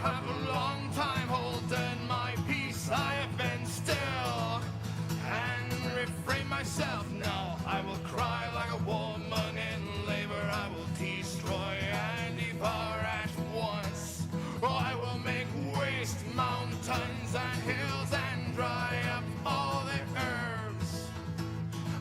have a long time holden my peace, I have been still and refrain myself. Now I will cry like a woman in labor. I will destroy and devour at once. I will make waste mountains and hills and dry up all the herbs.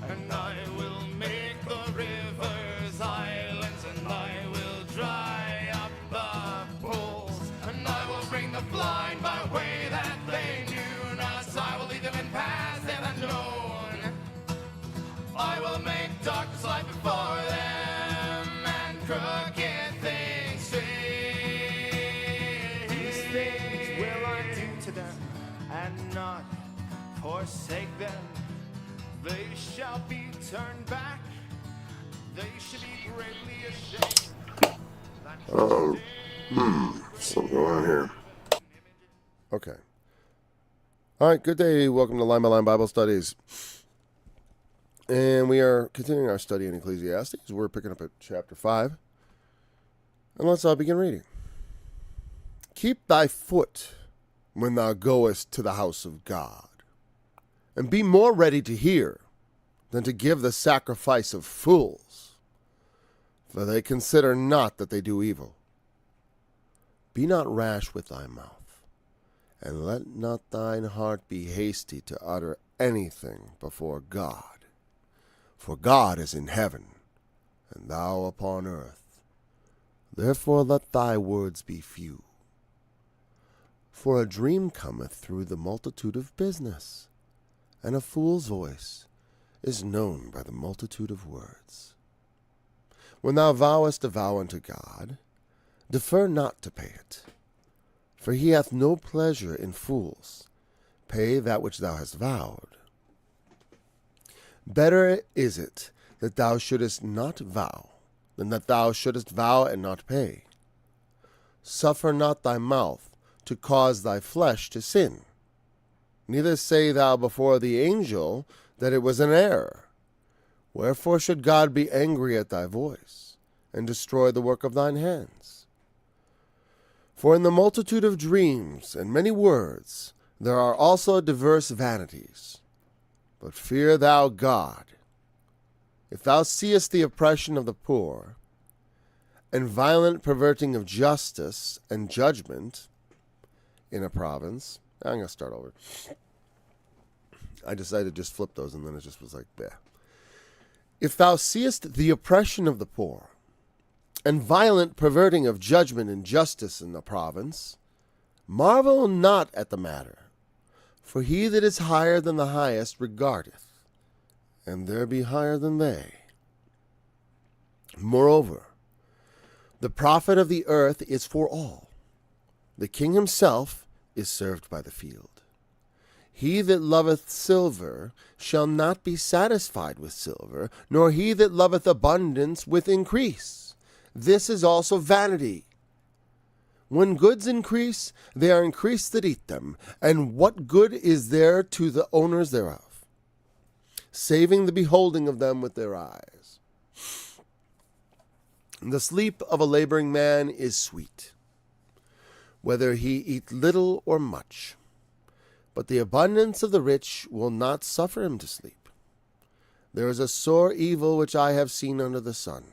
And I will make the rivers islands, and I will dry up the pools. And I will bring the blind by way that they knew not. I will lead them in paths they have known. I will make darkness light before them, and crooked things straight. These things will I do to them, and not forsake them. They shall be turned back. They should be greatly ashamed. Something going on here. Okay. All right, good day. Welcome to Line by Line Bible Studies. And we are continuing our study in Ecclesiastes. We're picking up at chapter 5. And let's begin reading. Keep thy foot when thou goest to the house of God, and be more ready to hear than to give the sacrifice of fools, for they consider not that they do evil. Be not rash with thy mouth, and let not thine heart be hasty to utter anything before God. For God is in heaven, and thou upon earth. Therefore let thy words be few. For a dream cometh through the multitude of business, and a fool's voice is known by the multitude of words. When thou vowest a vow unto God, defer not to pay it, for he hath no pleasure in fools. Pay that which thou hast vowed. Better is it that thou shouldest not vow, than that thou shouldest vow and not pay. Suffer not thy mouth to cause thy flesh to sin. Neither say thou before the angel that it was an error. Wherefore should God be angry at thy voice, and destroy the work of thine hands? For in the multitude of dreams and many words there are also diverse vanities. But fear thou God. If thou seest the oppression of the poor, and violent perverting of justice and judgment in a province. I'm going to start over. I decided to just flip those, and then it just was like, bleh. If thou seest the oppression of the poor, and violent perverting of judgment and justice in the province, marvel not at the matter. For he that is higher than the highest regardeth, and there be higher than they. Moreover, the profit of the earth is for all. The king himself is served by the field. He that loveth silver shall not be satisfied with silver, nor he that loveth abundance with increase. This is also vanity. When goods increase, they are increased that eat them, and what good is there to the owners thereof, saving the beholding of them with their eyes? The sleep of a laboring man is sweet, whether he eat little or much, but the abundance of the rich will not suffer him to sleep. There is a sore evil which I have seen under the sun,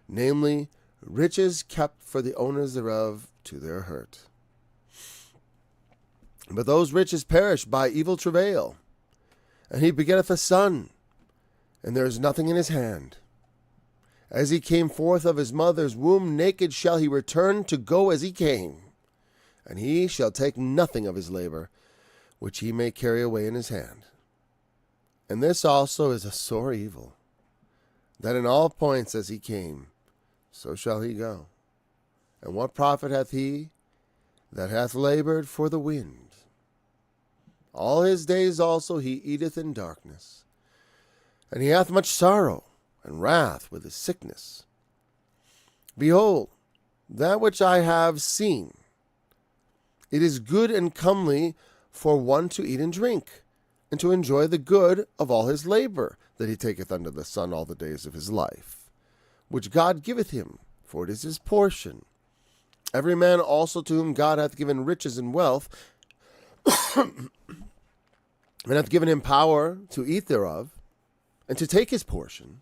namely, riches kept for the owners thereof to their hurt. But those riches perish by evil travail, and he begetteth a son, and there is nothing in his hand. As he came forth of his mother's womb, naked shall he return to go as he came, and he shall take nothing of his labor, which he may carry away in his hand. And this also is a sore evil, that in all points as he came, so shall he go. And what profit hath he that hath labored for the wind? All his days also he eateth in darkness, and he hath much sorrow and wrath with his sickness. Behold, that which I have seen, it is good and comely for one to eat and drink, and to enjoy the good of all his labor that he taketh under the sun all the days of his life, which God giveth him, for it is his portion. Every man also to whom God hath given riches and wealth, and hath given him power to eat thereof, and to take his portion,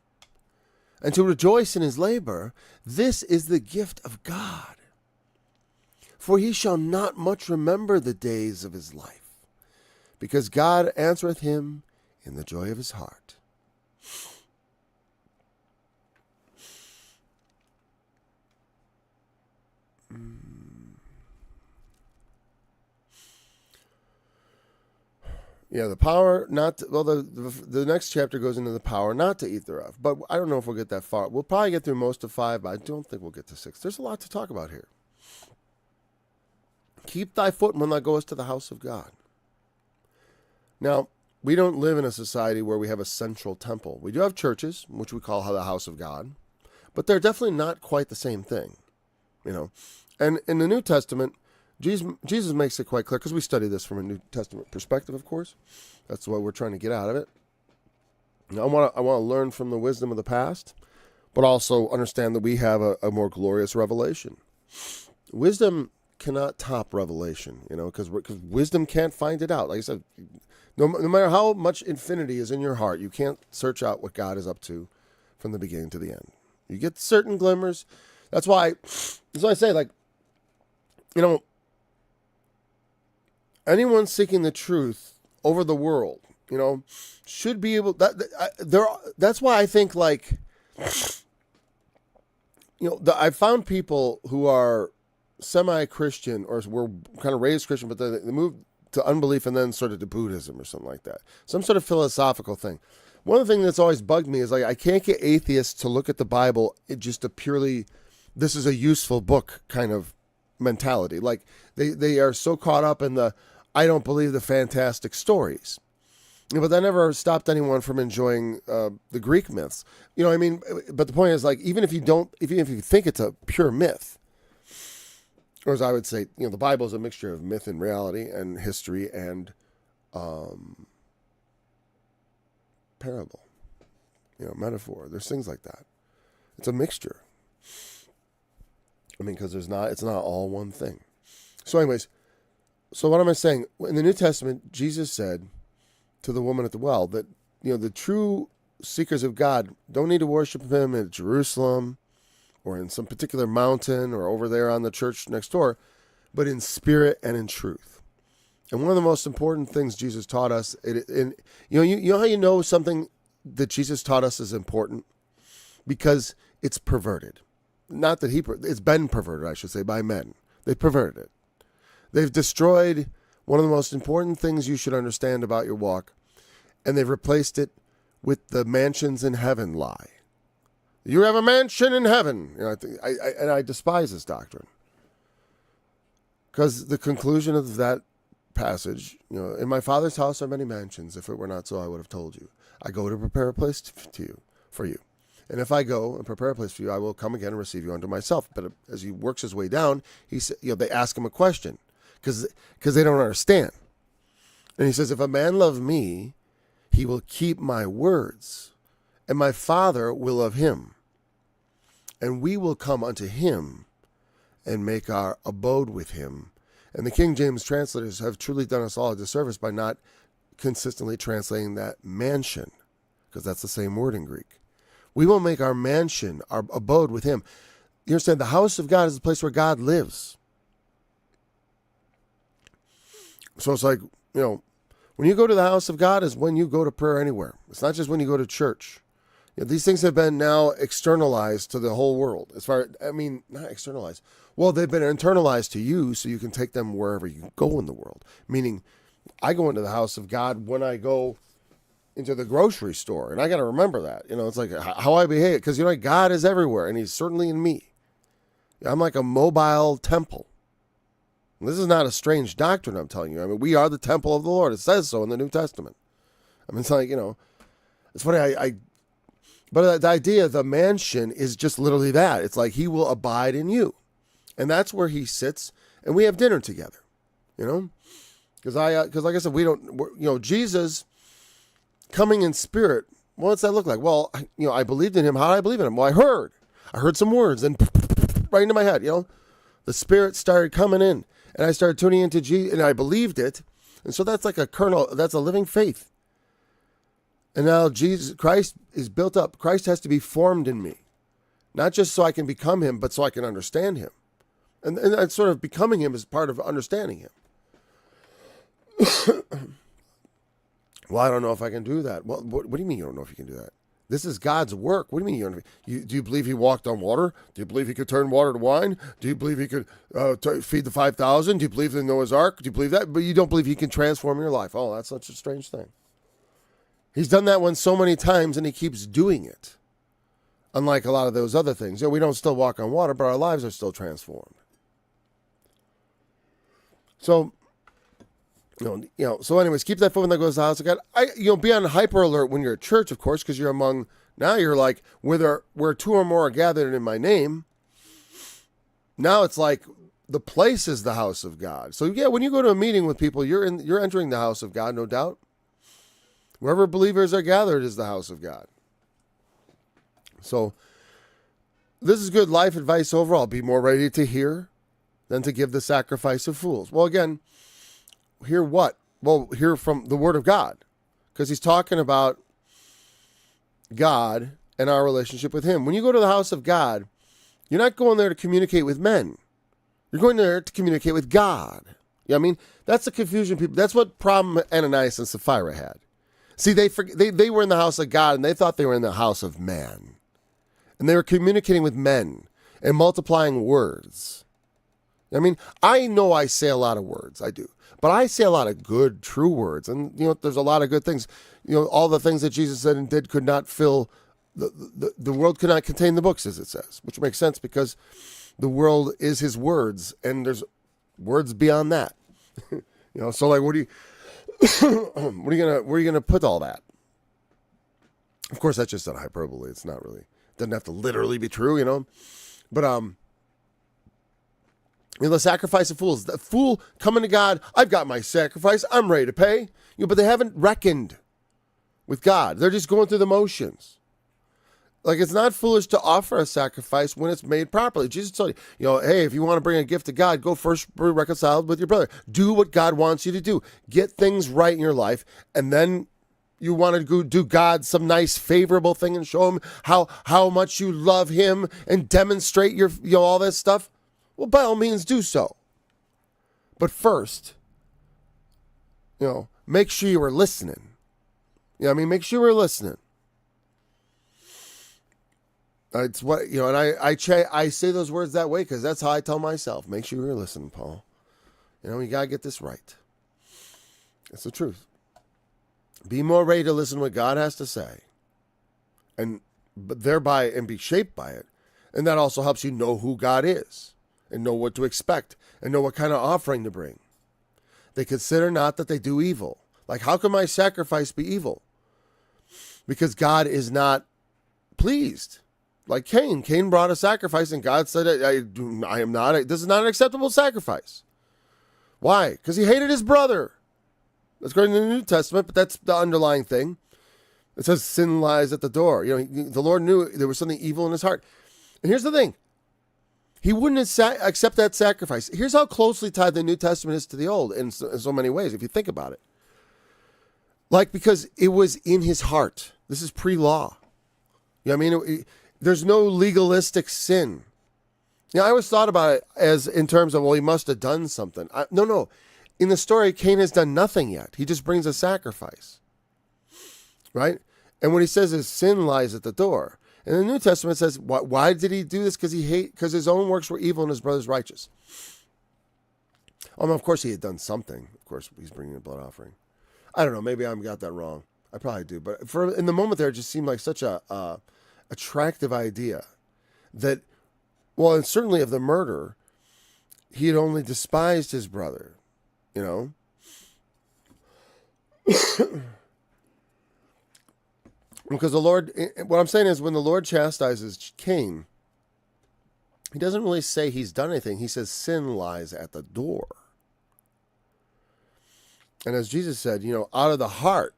and to rejoice in his labor, this is the gift of God. For he shall not much remember the days of his life, because God answereth him in the joy of his heart. Yeah, the power not to, well, the next chapter goes into the power not to eat thereof. But I don't know if we'll get that far. We'll probably get through most of 5, but I don't think we'll get to 6. There's a lot to talk about here. Keep thy foot when thou goest to the house of God. Now, we don't live in a society where we have a central temple. We do have churches, which we call the house of God, but they're definitely not quite the same thing, you know. And in the New Testament, Jesus makes it quite clear, because we study this from a New Testament perspective, of course. That's what we're trying to get out of it. Now, I want to learn from the wisdom of the past, but also understand that we have a more glorious revelation. Wisdom cannot top revelation, you know, because wisdom can't find it out. Like I said, no matter how much infinity is in your heart, you can't search out what God is up to from the beginning to the end. You get certain glimmers. That's why I say, like, you know, anyone seeking the truth over the world, you know, should be able. That's why I think, like, you know, I found people who are semi-Christian or were kind of raised Christian, but they moved to unbelief and then sort of to Buddhism or something like that. Some sort of philosophical thing. One of the things that's always bugged me is, like, I can't get atheists to look at the Bible just a purely, this is a useful book kind of mentality. Like, they are so caught up in the, I don't believe the fantastic stories. You know, but that never stopped anyone from enjoying the Greek myths. You know what I mean? But the point is, like, even if you think it's a pure myth, or as I would say, you know, the Bible is a mixture of myth and reality and history and parable, you know, metaphor. There's things like that. It's a mixture. I mean, because it's not all one thing. So anyways, so what am I saying? In the New Testament, Jesus said to the woman at the well that, you know, the true seekers of God don't need to worship him at Jerusalem or in some particular mountain or over there on the church next door, but in spirit and in truth. And one of the most important things Jesus taught us, you know how you know something that Jesus taught us is important? Because it's perverted. Not that it's been perverted, I should say, by men. They perverted it. They've destroyed one of the most important things you should understand about your walk, and they've replaced it with the mansions in heaven lie. You have a mansion in heaven. You know, I despise this doctrine. Because the conclusion of that passage, you know, in my Father's house are many mansions. If it were not so, I would have told you. I go to prepare a place for you. And if I go and prepare a place for you, I will come again and receive you unto myself. But as he works his way down, they ask him a question because they don't understand. And he says, if a man love me, he will keep my words, and my Father will love him. And we will come unto him and make our abode with him. And the King James translators have truly done us all a disservice by not consistently translating that mansion, because that's the same word in Greek. We will make our mansion, our abode with him. You understand, the house of God is the place where God lives. So it's like, you know, when you go to the house of God is when you go to prayer anywhere. It's not just when you go to church. You know, these things have been now externalized to the whole world. Not externalized. Well, they've been internalized to you so you can take them wherever you go in the world. Meaning, I go into the house of God when I go into the grocery store. And I got to remember that. You know, it's like how I behave. Because, you know, God is everywhere, and he's certainly in me. I'm like a mobile temple. And this is not a strange doctrine, I'm telling you. I mean, we are the temple of the Lord. It says so in the New Testament. I mean, it's like, you know, it's funny. But the idea of the mansion is just literally that. It's like he will abide in you. And that's where he sits, and we have dinner together, you know? Because like I said, Jesus coming in spirit, what's that look like? Well, I believed in him. How did I believe in him? Well, I heard some words and right into my head, you know? The Spirit started coming in, and I started tuning into Jesus, and I believed it. And so that's like a kernel, that's a living faith. And now Christ is built up. Christ has to be formed in me. Not just so I can become him, but so I can understand him. And that sort of becoming him is part of understanding him. Well, I don't know if I can do that. Well, what do you mean you don't know if you can do that? This is God's work. What do you mean you don't know? Do you believe he walked on water? Do you believe he could turn water to wine? Do you believe he could feed the 5,000? Do you believe in Noah's Ark? Do you believe that? But you don't believe he can transform your life. Oh, that's such a strange thing. He's done that one so many times, and he keeps doing it. Unlike a lot of those other things. We don't still walk on water, but our lives are still transformed. So, so anyways, keep that foot when that goes to the house of God. Be on hyper alert when you're at church, of course, because now you're like, where two or more are gathered in my name. Now it's like the place is the house of God. So yeah, when you go to a meeting with people, you're entering the house of God, no doubt. Wherever believers are gathered is the house of God. So this is good life advice overall. Be more ready to hear than to give the sacrifice of fools. Well, again, hear what? Well, hear from the Word of God, because he's talking about God and our relationship with him. When you go to the house of God, you're not going there to communicate with men. You're going there to communicate with God. You know what I mean? That's the confusion people. That's what problem Ananias and Sapphira had. See, they were in the house of God, and they thought they were in the house of man. And they were communicating with men and multiplying words. I mean, I know I say a lot of words. I do. But I say a lot of good, true words. And, there's a lot of good things. All the things that Jesus said and did could not fill, the world could not contain the books, as it says. Which makes sense because the world is his words. And there's words beyond that. So like, where are you gonna put all that? Of course, that's just a hyperbole. It's not really, doesn't have to literally be true, But the sacrifice of fools. The fool coming to God, I've got my sacrifice, I'm ready to pay. But they haven't reckoned with God. They're just going through the motions. Like, it's not foolish to offer a sacrifice when it's made properly. Jesus told you, hey, if you want to bring a gift to God, go first be reconciled with your brother. Do what God wants you to do. Get things right in your life, and then you want to go do God some nice favorable thing and show him how much you love him and demonstrate your all that stuff. Well, by all means do so. But first, make sure you are listening. Make sure we're listening. It's what, and I say those words that way because that's how I tell myself. Make sure you're listening, Paul. You got to get this right. It's the truth. Be more ready to listen to what God has to say, but thereby and be shaped by it. And that also helps you know who God is and know what to expect and know what kind of offering to bring. They consider not that they do evil. Like, how can my sacrifice be evil? Because God is not pleased. Like Cain. Cain brought a sacrifice and God said, I am not, this is not an acceptable sacrifice. Why? Because he hated his brother. That's according to the New Testament, but that's the underlying thing. It says sin lies at the door. The Lord knew there was something evil in his heart. And here's the thing. He wouldn't accept that sacrifice. Here's how closely tied the New Testament is to the Old in so many ways, if you think about it. Like, because it was in his heart. This is pre-law. There's no legalistic sin. I always thought about it as in terms of, well, he must have done something. No. In the story, Cain has done nothing yet. He just brings a sacrifice. Right? And when he says his sin lies at the door, and the New Testament says, why did he do this? Because his own works were evil and his brother's righteous. Of course he had done something. Of course he's bringing a blood offering. I don't know. Maybe I got that wrong. I probably do. But in the moment there, it just seemed like such a attractive idea that, well, and certainly of the murder, he had only despised his brother, Because the Lord, what I'm saying is when the Lord chastises Cain, he doesn't really say he's done anything. He says sin lies at the door. And as Jesus said, out of the heart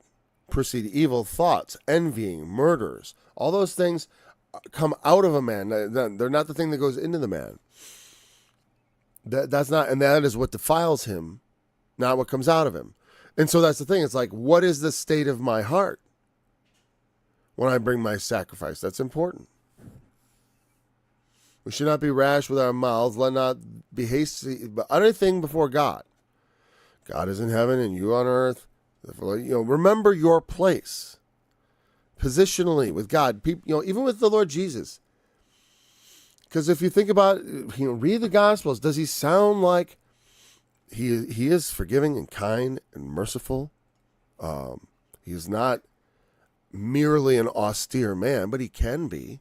proceed evil thoughts, envying, murders. All those things come out of a man. They're not the thing that goes into the man. That's not, and that is what defiles him, not what comes out of him. And so that's the thing. It's like, what is the state of my heart when I bring my sacrifice? That's important. We should not be rash with our mouths. Let not be hasty, but anything before God. God is in heaven and you on earth. Remember your place positionally with God. People, even with the Lord Jesus. Because if you think about it, read the Gospels. Does he sound like he is forgiving and kind and merciful? He is not merely an austere man, but he can be.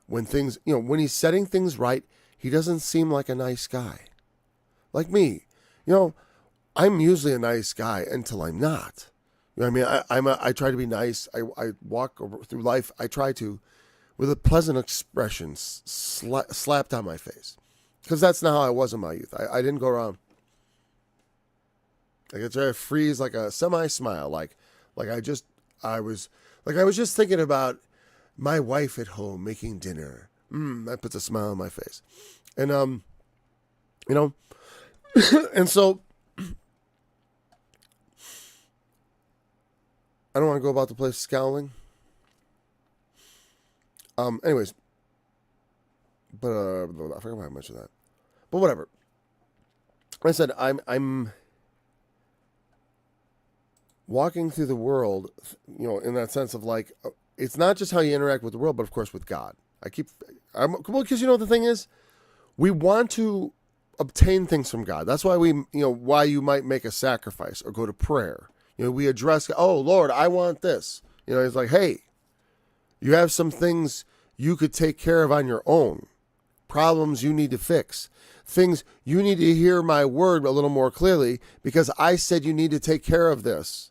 When things, when he's setting things right, he doesn't seem like a nice guy. Like me. I'm usually a nice guy until I'm not. You know what I mean? I try to be nice. I walk through life. I try to, with a pleasant expression, slapped on my face. Because that's not how I was in my youth. I didn't go around. I could try to freeze like a semi-smile. I was just thinking about my wife at home making dinner. That puts a smile on my face. And, and so I don't want to go about the place scowling. Anyways, but I forgot how much of that. But whatever. Like I said, I'm walking through the world, in that sense of like, it's not just how you interact with the world, but of course with God. Because the thing is, we want to obtain things from God. That's why why you might make a sacrifice or go to prayer. We address, oh Lord, I want this. It's like, hey, you have some things you could take care of on your own. Problems you need to fix. Things you need to hear my word a little more clearly because I said you need to take care of this.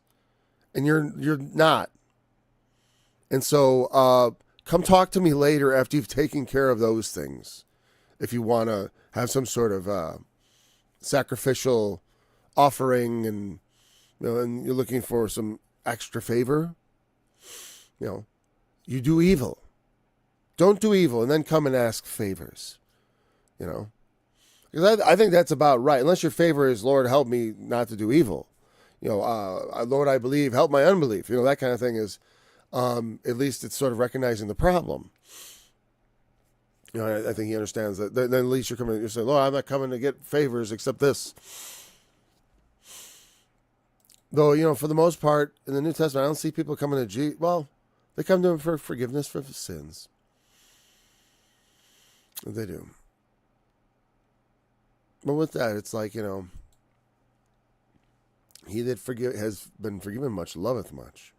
And you're not. And so come talk to me later after you've taken care of those things. If you want to have some sort of sacrificial offering and and you're looking for some extra favor, you do evil. Don't do evil and then come and ask favors, Because I think that's about right. Unless your favor is, Lord, help me not to do evil. Lord, I believe, help my unbelief. That kind of thing is, at least it's sort of recognizing the problem. I think he understands that. Then at least you're saying, Lord, I'm not coming to get favors except this. Though, for the most part, in the New Testament, I don't see people coming to Jesus. Well, they come to him for forgiveness for sins. They do. But with that, it's like, he that has been forgiven much loveth much.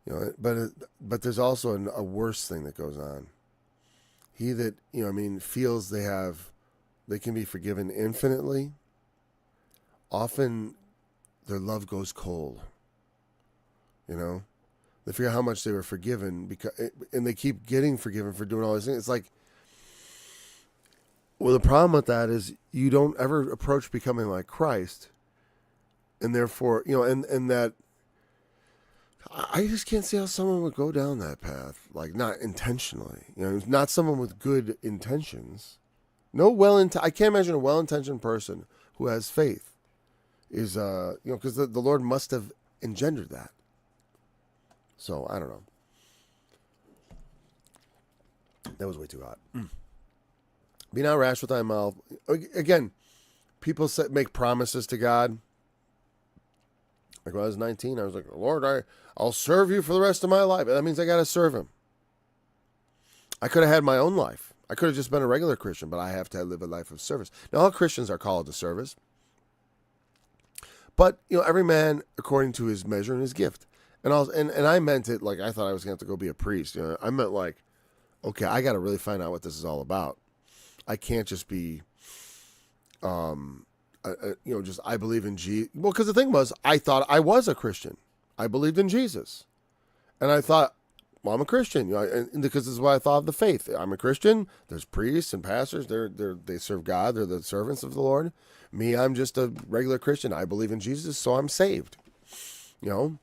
But there's also a worse thing that goes on. He that, feels they can be forgiven infinitely, often their love goes cold. They forget how much they were forgiven and they keep getting forgiven for doing all these things. It's like, well, the problem with that is you don't ever approach becoming like Christ, and therefore, and that I just can't see how someone would go down that path, like not intentionally. Not someone with good intentions. I can't imagine a well-intentioned person who has faith is, because the Lord must have engendered that. So, I don't know. That was way too hot. Be not rash with thy mouth. Again, people make promises to God. Like when I was 19, I was like, Lord, I'll serve you for the rest of my life. And that means I got to serve him. I could have had my own life. I could have just been a regular Christian, but I have to live a life of service. Now, all Christians are called to service. But, every man according to his measure and his gift. And I meant it like I thought I was going to have to go be a priest. I meant like, okay, I got to really find out what this is all about. I can't just be, just I believe in Jesus. Well, because the thing was, I thought I was a Christian. I believed in Jesus. And I thought, well, I'm a Christian. And because this is why I thought of the faith. I'm a Christian. There's priests and pastors. They serve God. They're the servants of the Lord. Me, I'm just a regular Christian. I believe in Jesus, so I'm saved. In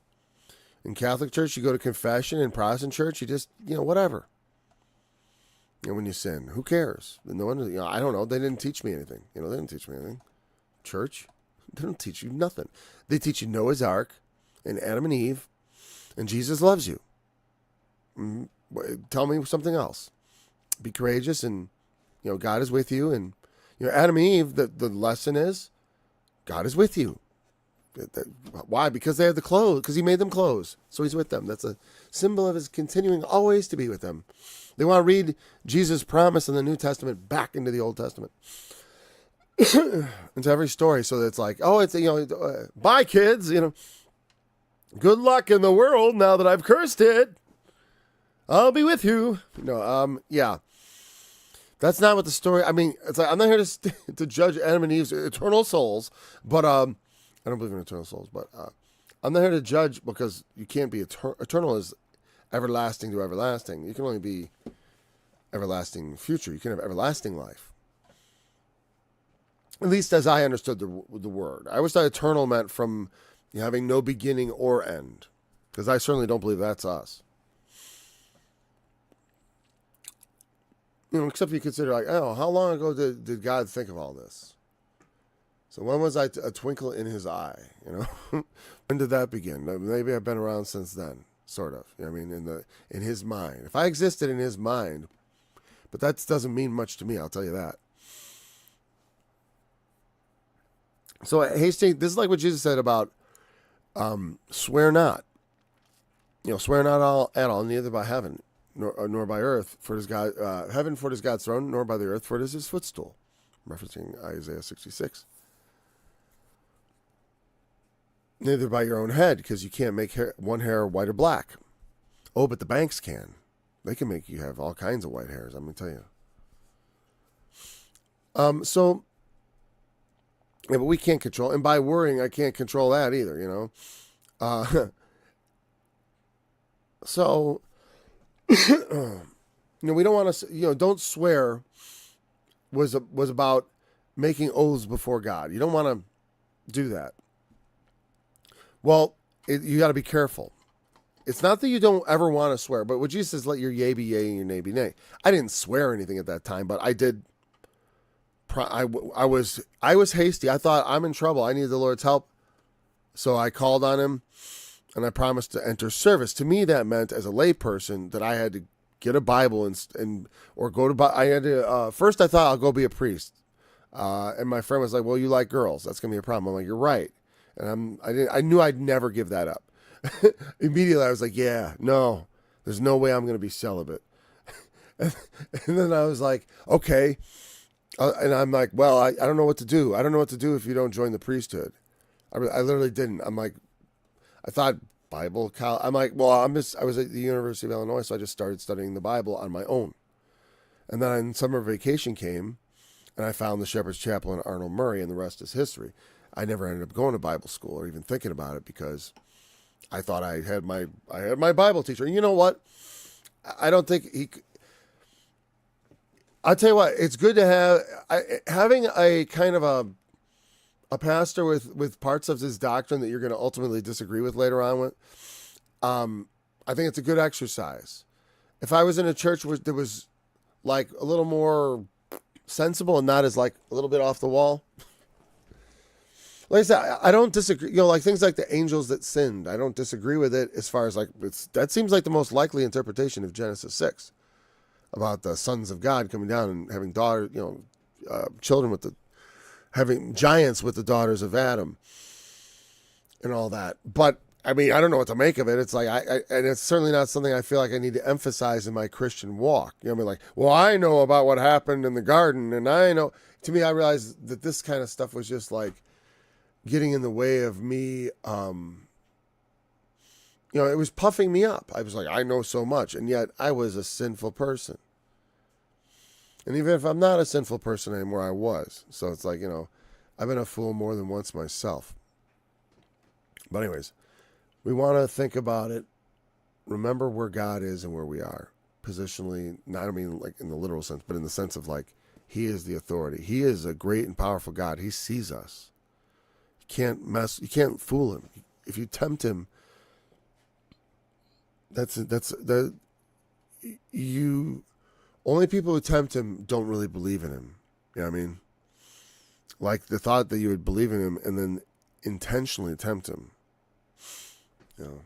Catholic church, you go to confession. In Protestant church, you just, whatever. when you sin, who cares? No one, I don't know. They didn't teach me anything. They didn't teach me anything. Church, they don't teach you nothing. They teach you Noah's Ark and Adam and Eve, and Jesus loves you. Tell me something else. Be courageous, and God is with you. And Adam and Eve, the lesson is God is with you. Why? Because they had the clothes. Because he made them clothes, so he's with them. That's a symbol of his continuing always to be with them. They want to read Jesus' promise in the New Testament back into the Old Testament, into every story. So that it's like, oh, it's bye kids. Good luck in the world now that I've cursed it. I'll be with you. Yeah. That's not what the story. I mean, it's like I'm not here to judge Adam and Eve's eternal souls, but I don't believe in eternal souls. But I'm not here to judge, because you can't be eternal is everlasting to everlasting. You can only be everlasting future. You can have everlasting life. At least as I understood the word. I always thought eternal meant from having no beginning or end, because I certainly don't believe that's us. Except if you consider, like, how long ago did God think of all this? So when was I a twinkle in his eye? When did that begin? Maybe I've been around since then, sort of. In his mind. If I existed in his mind, but that doesn't mean much to me, I'll tell you that. So Hastings, this is like what Jesus said about swear not. Swear not at all, neither by heaven, nor by earth, for it is God, heaven, for it is God's throne, nor by the earth, for it is his footstool. Referencing Isaiah 66. Neither by your own head, because you can't make one hair white or black. Oh, but the banks can. They can make you have all kinds of white hairs, I'm going to tell you. Yeah, but we can't control, and by worrying, I can't control that either, So, we don't want to, don't swear was about making oaths before God. You don't want to do that. Well, you got to be careful. It's not that you don't ever want to swear, but what Jesus says, let your yea be yea and your nay be nay. I didn't swear anything at that time, but I did. I was hasty. I thought, I'm in trouble. I need the Lord's help. So I called on him, and I promised to enter service. To me, that meant, as a layperson, that I had to get a Bible or go to. I had to. First, I thought I'll go be a priest, and my friend was like, "Well, you like girls. That's gonna be a problem." I'm like, "You're right," and I knew I'd never give that up. Immediately, I was like, "Yeah, no, there's no way I'm gonna be celibate." And then I was like, "Okay," and I'm like, "Well, I don't know what to do. I don't know what to do if you don't join the priesthood." I literally didn't. I'm like, I thought Bible. I'm like, well, I was at the University of Illinois, so I just started studying the Bible on my own. And then summer vacation came, and I found the Shepherd's Chapel in Arnold Murray, and the rest is history. I never ended up going to Bible school or even thinking about it, because I thought I had my Bible teacher. And you know what? I don't think I'll tell you what. It's good to have having a kind of a pastor with parts of his doctrine that you're going to ultimately disagree with later on with. I think it's a good exercise. If I was in a church that was like a little more sensible and not as like a little bit off the wall. Like I said, I don't disagree. Like things like the angels that sinned, I don't disagree with it as far as like, that seems like the most likely interpretation of Genesis 6 about the sons of God coming down and having daughters, children having giants with the daughters of Adam and all that. But I mean, I don't know what to make of it. It's like, and it's certainly not something I feel like I need to emphasize in my Christian walk. I mean, like, well, I know about what happened in the garden, and I know. To me, I realized that this kind of stuff was just like getting in the way of me. It was puffing me up. I was like, I know so much, and yet I was a sinful person. And even if I'm not a sinful person anymore, I was. So it's like, I've been a fool more than once myself. But anyways, we want to think about it. Remember where God is and where we are. Positionally, not I mean like in the literal sense, but in the sense of like, he is the authority. He is a great and powerful God. He sees us. You can't fool him. If you tempt him, you Only people who tempt him don't really believe in him. You know what I mean? Like the thought that you would believe in him and then intentionally tempt him. You know.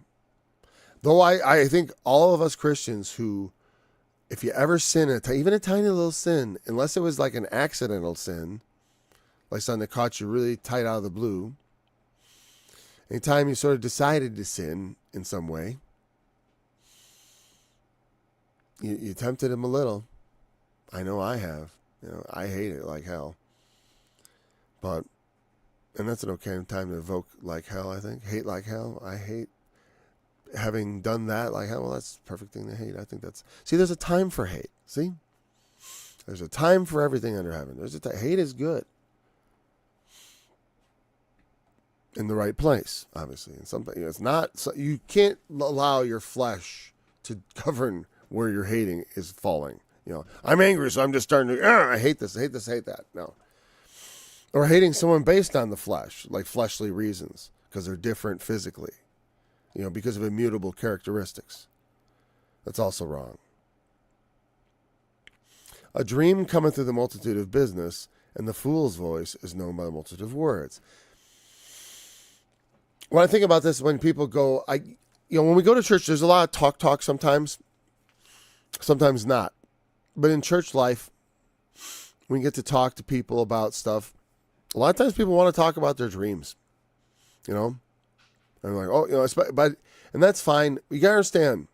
Though I think all of us Christians who, if you ever sin, even a tiny little sin, unless it was like an accidental sin, like something that caught you really tight out of the blue, anytime you sort of decided to sin in some way, you tempted him a little. I know I have. You know, I hate it like hell. But, and that's an okay time to evoke like hell, I think. Hate like hell. I hate having done that like hell. Well, that's the perfect thing to hate. I think that's, see, there's a time for hate. See? There's a time for everything under heaven. Hate is good. In the right place, obviously. And something, it's not, so you can't allow your flesh to govern where your hating is falling. You know, I'm angry, so I'm just starting to, I hate this, I hate this, I hate that. No. Or hating someone based on the flesh, like fleshly reasons, because they're different physically, you know, because of immutable characteristics. That's also wrong. A dream cometh through the multitude of business, and the fool's voice is known by the multitude of words. When I think about this, when people go, when we go to church, there's a lot of talk sometimes not. But in church life, we get to talk to people about stuff. A lot of times people want to talk about their dreams, you know? And like, oh, you know, but, and that's fine. You got to understand,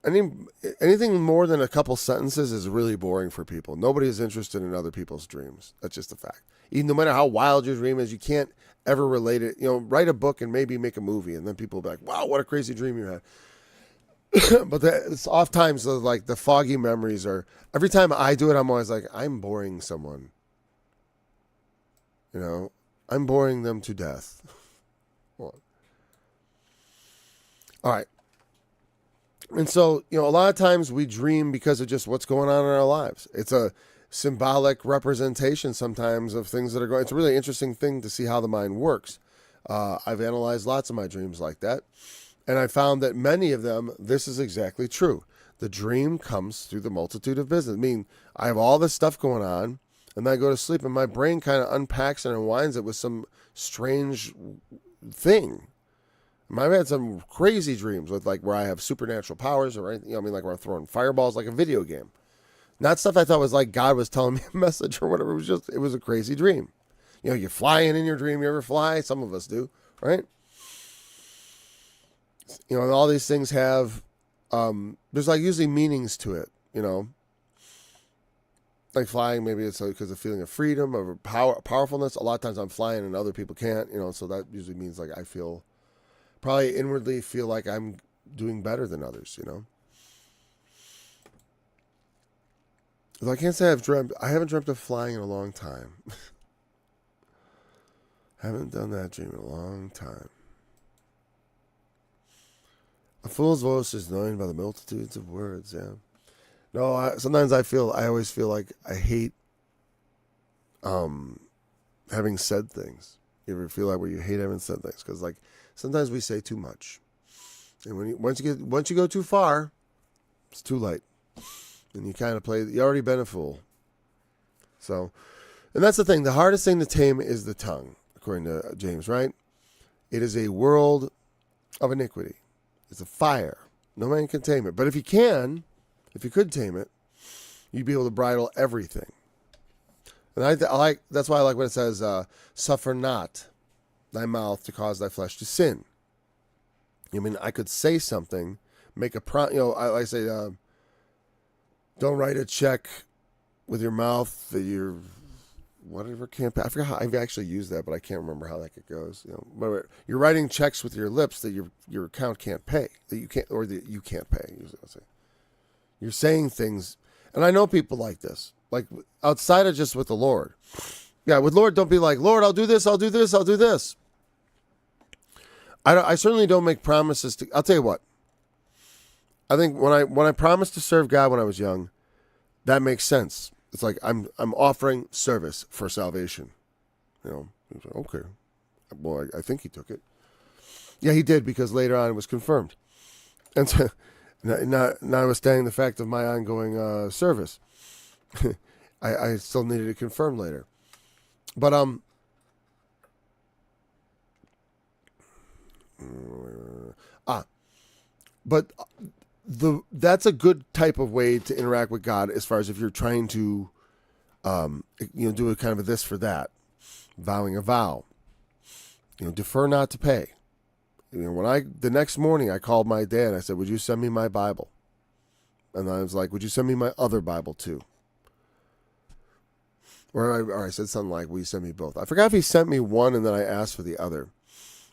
anything more than a couple sentences is really boring for people. Nobody is interested in other people's dreams. That's just a fact. Even no matter how wild your dream is, you can't ever relate it. You know, write a book and maybe make a movie, and then people will be like, wow, what a crazy dream you had. But it's oftentimes like the foggy memories are, every time I do it, I'm always like, I'm boring someone. You know, I'm boring them to death. All right. And so, you know, a lot of times we dream because of just what's going on in our lives. It's a symbolic representation sometimes of things that are going. It's a really interesting thing to see how the mind works. I've analyzed lots of my dreams like that. And I found that many of them, this is exactly true. The dream comes through the multitude of business. I mean, I have all this stuff going on, and then I go to sleep, and my brain kind of unpacks and unwinds it with some strange thing. I've had some crazy dreams with like where I have supernatural powers or anything, you know, I mean, like where I'm throwing fireballs like a video game. Not stuff I thought was like God was telling me a message or whatever. It was a crazy dream. You know, you're flying in your dream. You ever fly? Some of us do, right? You know, and all these things have, there's like usually meanings to it, you know. Like flying, maybe it's because of feeling of freedom or powerfulness. A lot of times I'm flying and other people can't, you know, so that usually means like I probably inwardly feel like I'm doing better than others, you know. I can't say I haven't dreamt of flying in a long time. Haven't done that dream in a long time. A fool's voice is known by the multitudes of words, yeah. No, sometimes I always feel like I hate having said things. You ever feel like where you hate having said things? Because like sometimes we say too much. And once you go too far, it's too late. And you kind of you already been a fool. So, and that's the thing. The hardest thing to tame is the tongue, according to James, right? It is a world of iniquity. It's a fire. No man can tame it. But if you could tame it, you'd be able to bridle everything. And that's why I like when it says, suffer not thy mouth to cause thy flesh to sin. I mean, I could say something, make a I say, don't write a check with your mouth that you're whatever campaign. I forgot how I've actually used that, but I can't remember how that goes. You know, but you're writing checks with your lips that your account can't pay, that you can't pay. You're saying things, and I know people like this, like outside of just with the Lord. Yeah, with Lord, don't be like, Lord, I'll do this, I'll do this, I'll do this. I certainly don't make promises to. I'll tell you what. I think when I promised to serve God when I was young, that makes sense. It's like I'm offering service for salvation. You know, okay. Well, I think he took it. Yeah, he did, because later on it was confirmed. And so, Notwithstanding the fact of my ongoing service. I still needed to confirm later. But but that's a good type of way to interact with God, as far as if you're trying to do a kind of a this for that, vowing a vow. Defer not to pay. The next morning I called my dad. I said, "Would you send me my Bible?" And I was like, "Would you send me my other Bible too?" Or I said something like, "Will you send me both?" I forgot if he sent me one and then I asked for the other.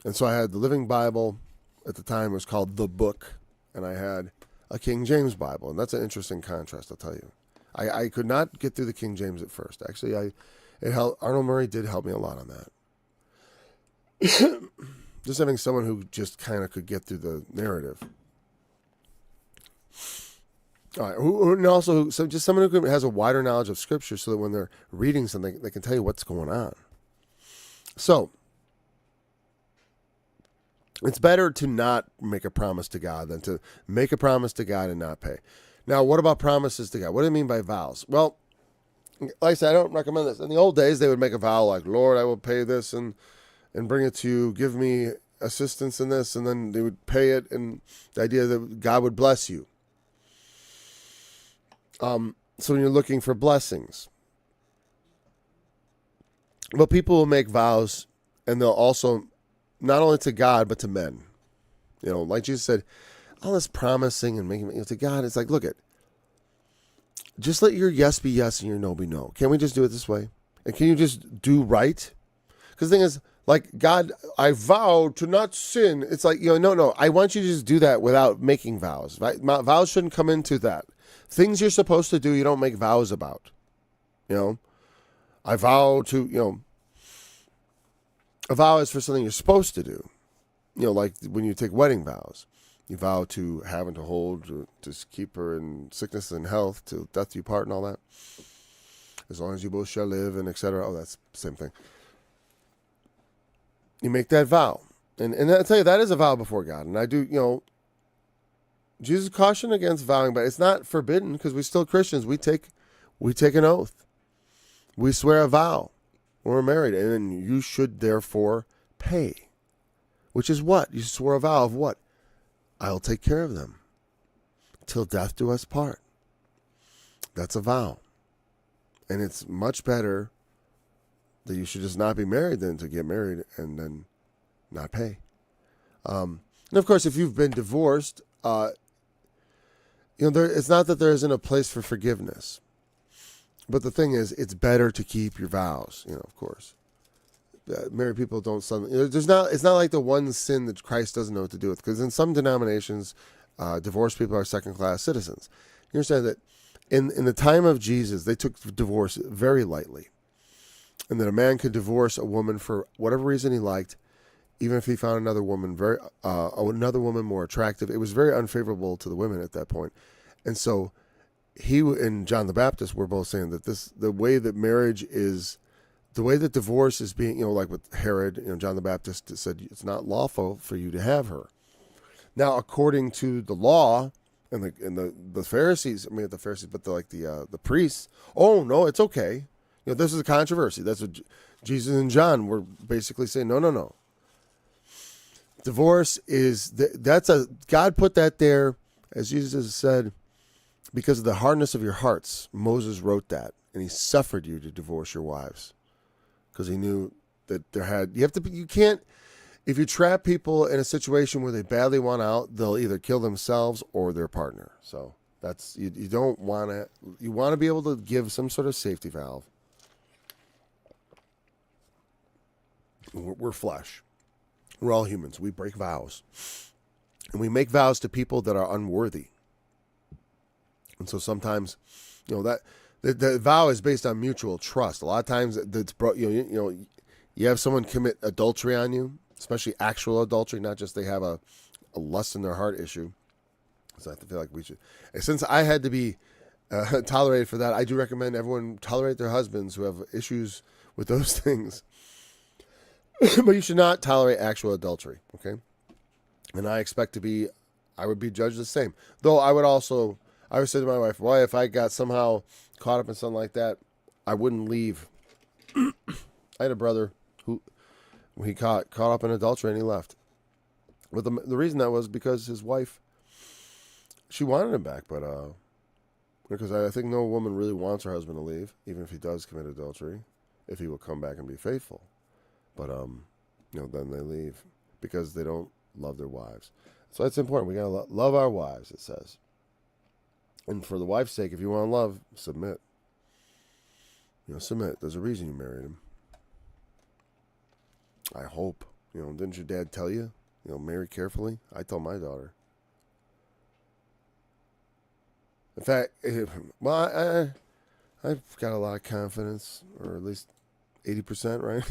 And so I had the Living Bible. At the time it was called The Book, and I had a King James Bible, and that's an interesting contrast, I'll tell you. I could not get through the King James at first. Actually, Arnold Murray did help me a lot on that. Just having someone who just kind of could get through the narrative. All right, and also so just someone who has a wider knowledge of Scripture, so that when they're reading something, they can tell you what's going on. So it's better to not make a promise to God than to make a promise to God and not pay. Now, what about promises to God? What do you mean by vows? Well, like I said, I don't recommend this. In the old days, they would make a vow like, "Lord, I will pay this and bring it to you. Give me assistance in this," and then they would pay it, and the idea that God would bless you. So when you're looking for blessings, but people will make vows, and they'll also, not only to God, but to men. Like Jesus said, all this promising and making to God, it's like, just let your yes be yes and your no be no. Can't we just do it this way? And can you just do right? Because the thing is, like, God, I vow to not sin. It's like, no. I want you to just do that without making vows. Right? Vows shouldn't come into that. Things you're supposed to do, you don't make vows about. I vow to, a vow is for something you're supposed to do. Like when you take wedding vows. You vow to have and to hold, to keep her in sickness and health, till death do you part and all that. As long as you both shall live, and etc. Oh, that's the same thing. You make that vow. And I tell you, that is a vow before God. And I do, Jesus cautioned against vowing, but it's not forbidden, because we're still Christians. We take an oath. We swear a vow when we're married. And you should therefore pay. Which is what? You swore a vow of what? I'll take care of them till death do us part. That's a vow. And it's much better that you should just not be married than to get married and then not pay. And of course, if you've been divorced, it's not that there isn't a place for forgiveness. But the thing is, it's better to keep your vows, of course. Married people don't suddenly. It's not like the one sin that Christ doesn't know what to do with. Because in some denominations, divorced people are second-class citizens. You understand that in the time of Jesus, they took divorce very lightly, and that a man could divorce a woman for whatever reason he liked, even if he found another woman more attractive. It was very unfavorable to the women at that point, and so he and John the Baptist were both saying that the way that marriage is. The way that divorce is being, like with Herod, John the Baptist said it's not lawful for you to have her. Now, according to the law and the Pharisees, not the Pharisees, but the priests, oh no, it's okay. This is a controversy. That's what Jesus and John were basically saying. No. Divorce is God put that there, as Jesus said, because of the hardness of your hearts. Moses wrote that, and he suffered you to divorce your wives. Because he knew that you can't, if you trap people in a situation where they badly want out, they'll either kill themselves or their partner. So that's, you don't want to, you want to be able to give some sort of safety valve. We're flesh. We're all humans. We break vows. And we make vows to people that are unworthy. And so sometimes, that, the vow is based on mutual trust. A lot of times, you have someone commit adultery on you, especially actual adultery, not just they have a lust in their heart issue. So I feel like we should. And since I had to be tolerated for that, I do recommend everyone tolerate their husbands who have issues with those things. But you should not tolerate actual adultery, okay? And I expect to be I would be judged the same. Though I would say to my wife, well, if I got somehow caught up in something like that, I wouldn't leave. I had a brother who he caught up in adultery and he left. But the reason that was because his wife, she wanted him back, but because I think no woman really wants her husband to leave, even if he does commit adultery, if he will come back and be faithful. But then they leave because they don't love their wives. So that's important. We gotta love our wives, it says. And for the wife's sake, if you want to love, submit. Submit. There's a reason you married him. I hope. Didn't your dad tell you? Marry carefully. I told my daughter. In fact, I've got a lot of confidence, or at least 80%, right?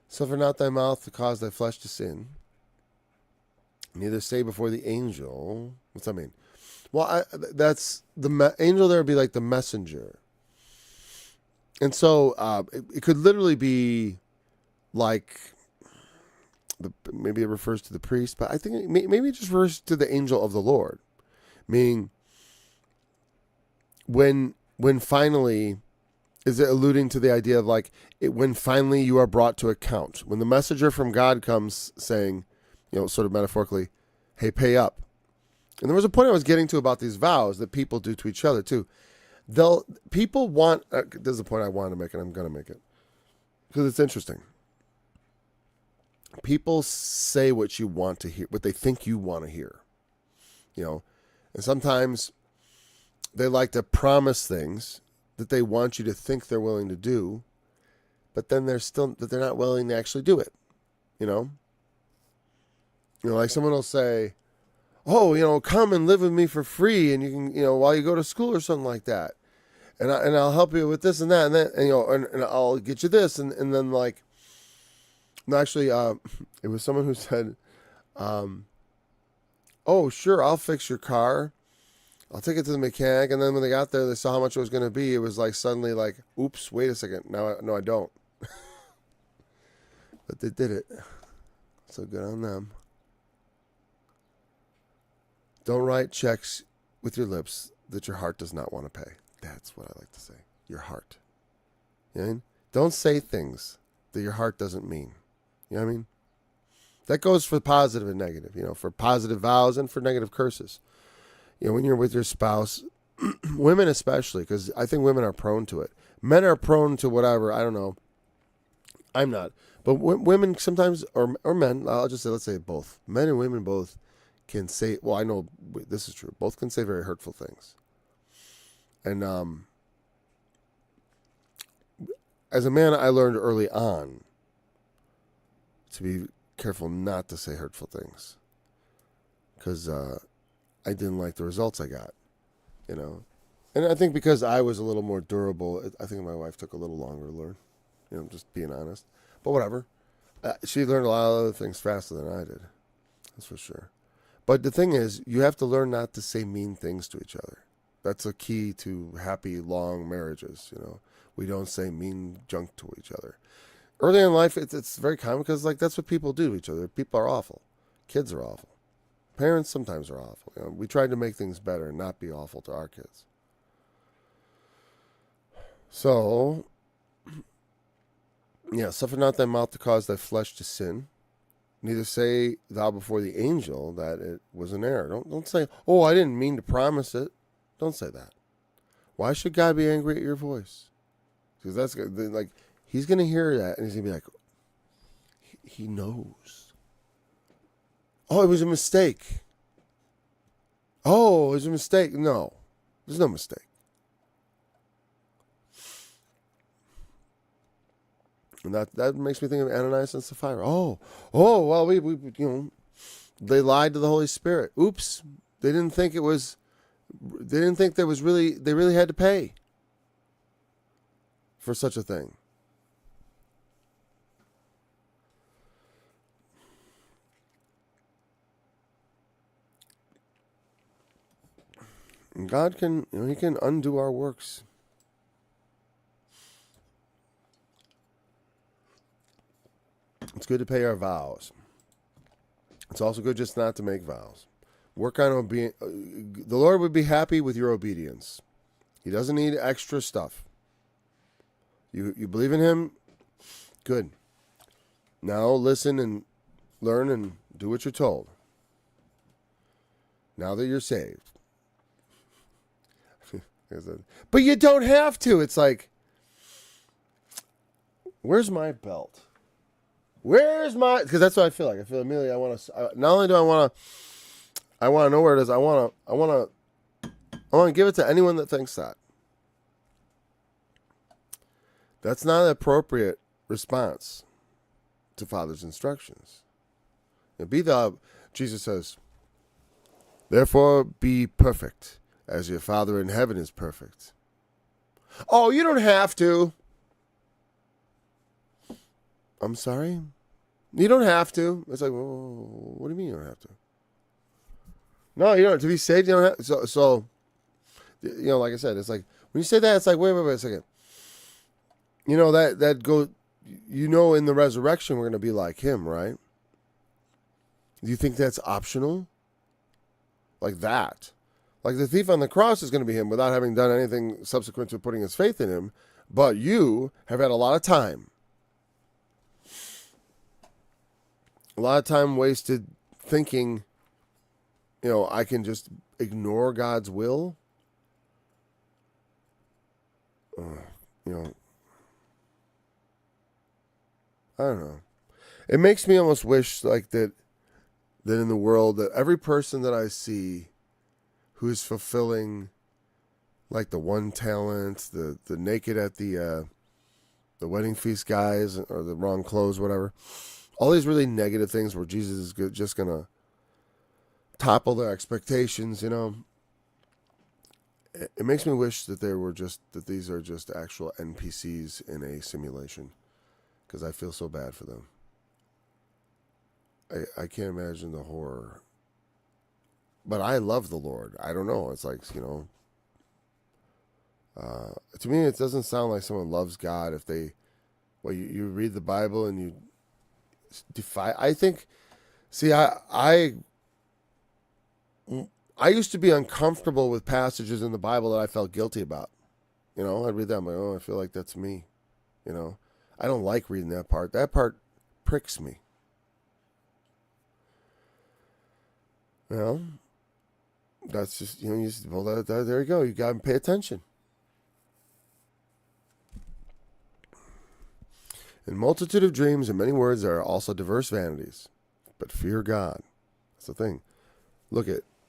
Suffer not thy mouth to cause thy flesh to sin. Neither say before the angel. What's that mean? Well, that's the angel. There would be like the messenger, and so it could literally be like maybe it refers to the priest, but I think maybe it just refers to the angel of the Lord, meaning when finally. Is it alluding to the idea of like when finally you are brought to account? When the messenger from God comes saying, sort of metaphorically, hey, pay up. And there was a point I was getting to about these vows that people do to each other too. People want, there's a point I want to make and I'm going to make it. Because it's interesting. People say what you want to hear, what they think you want to hear. And sometimes they like to promise things that they want you to think they're willing to do, but then they're not willing to actually do it. Like someone will say, "Oh, come and live with me for free, and you can, while you go to school or something like that, and I'll help you with this and that, and then, and I'll get you this, and then like, no, actually, it was someone who said, oh, sure, I'll fix your car." I'll take it to the mechanic, and then when they got there, they saw how much it was going to be. It was like suddenly like, oops, wait a second. No, I don't. But they did it. So good on them. Don't write checks with your lips that your heart does not want to pay. That's what I like to say. Your heart. Don't say things that your heart doesn't mean. You know what I mean? That goes for positive and negative, for positive vows and for negative curses. When you're with your spouse, women especially, because I think women are prone to it. Men are prone to whatever, I don't know. I'm not. But women sometimes, or men, I'll just say, let's say both. Men and women both can say, well, I know this is true. Both can say very hurtful things. And as a man, I learned early on to be careful not to say hurtful things. Because I didn't like the results I got, And I think because I was a little more durable, I think my wife took a little longer to learn, just being honest. But whatever. She learned a lot of other things faster than I did. That's for sure. But the thing is, you have to learn not to say mean things to each other. That's a key to happy, long marriages, We don't say mean junk to each other. Early in life, it's very common because, that's what people do to each other. People are awful. Kids are awful. Parents sometimes are awful. We try to make things better and not be awful to our kids. So, suffer not thy mouth to cause thy flesh to sin. Neither say thou before the angel that it was an error. Don't say, oh, I didn't mean to promise it. Don't say that. Why should God be angry at your voice? Because that's like, he's going to hear that and he's going to be like, he knows. Oh, it was a mistake. Oh, it was a mistake. No, there's no mistake. And that makes me think of Ananias and Sapphira. Oh, well, we they lied to the Holy Spirit. Oops, they didn't think there was they really had to pay for such a thing. And God can, He can undo our works. It's good to pay our vows. It's also good just not to make vows. Work on obedience. The Lord would be happy with your obedience. He doesn't need extra stuff. You believe in him? Good. Now listen and learn and do what you're told. Now that you're saved. But you don't have to. It's like, where's my belt? Where's my... Because that's what I feel like. I feel immediately I want to... Not only do I want to know where it is, I want to give it to anyone that thinks that. That's not an appropriate response to Father's instructions. Jesus says, therefore be perfect, as your Father in heaven is perfect. Oh, you don't have to. I'm sorry? You don't have to. It's like, well, what do you mean you don't have to? No, you don't. To be saved, you don't have. So, like I said, it's like when you say that, it's like, wait a second. That go. In the resurrection, we're going to be like him, right? Do you think that's optional? Like that. Like the thief on the cross is going to be him without having done anything subsequent to putting his faith in him. But you have had a lot of time. A lot of time wasted thinking, I can just ignore God's will. I don't know. It makes me almost wish like that in the world that every person that I see who is fulfilling like the one talent, the naked at the wedding feast guys or the wrong clothes, whatever. All these really negative things where Jesus is just going to topple their expectations, It makes me wish that these are just actual NPCs in a simulation, because I feel so bad for them. I can't imagine the horror. But I love the Lord. I don't know. It's like, to me, it doesn't sound like someone loves God if they, you read the Bible and you defy. I think, see, I used to be uncomfortable with passages in the Bible that I felt guilty about. I'd read that, I'm like, I feel like that's me. I don't like reading that part. That part pricks me. That's just, there you go. You got to pay attention. In multitude of dreams and many words, there are also diverse vanities. But fear God. That's the thing.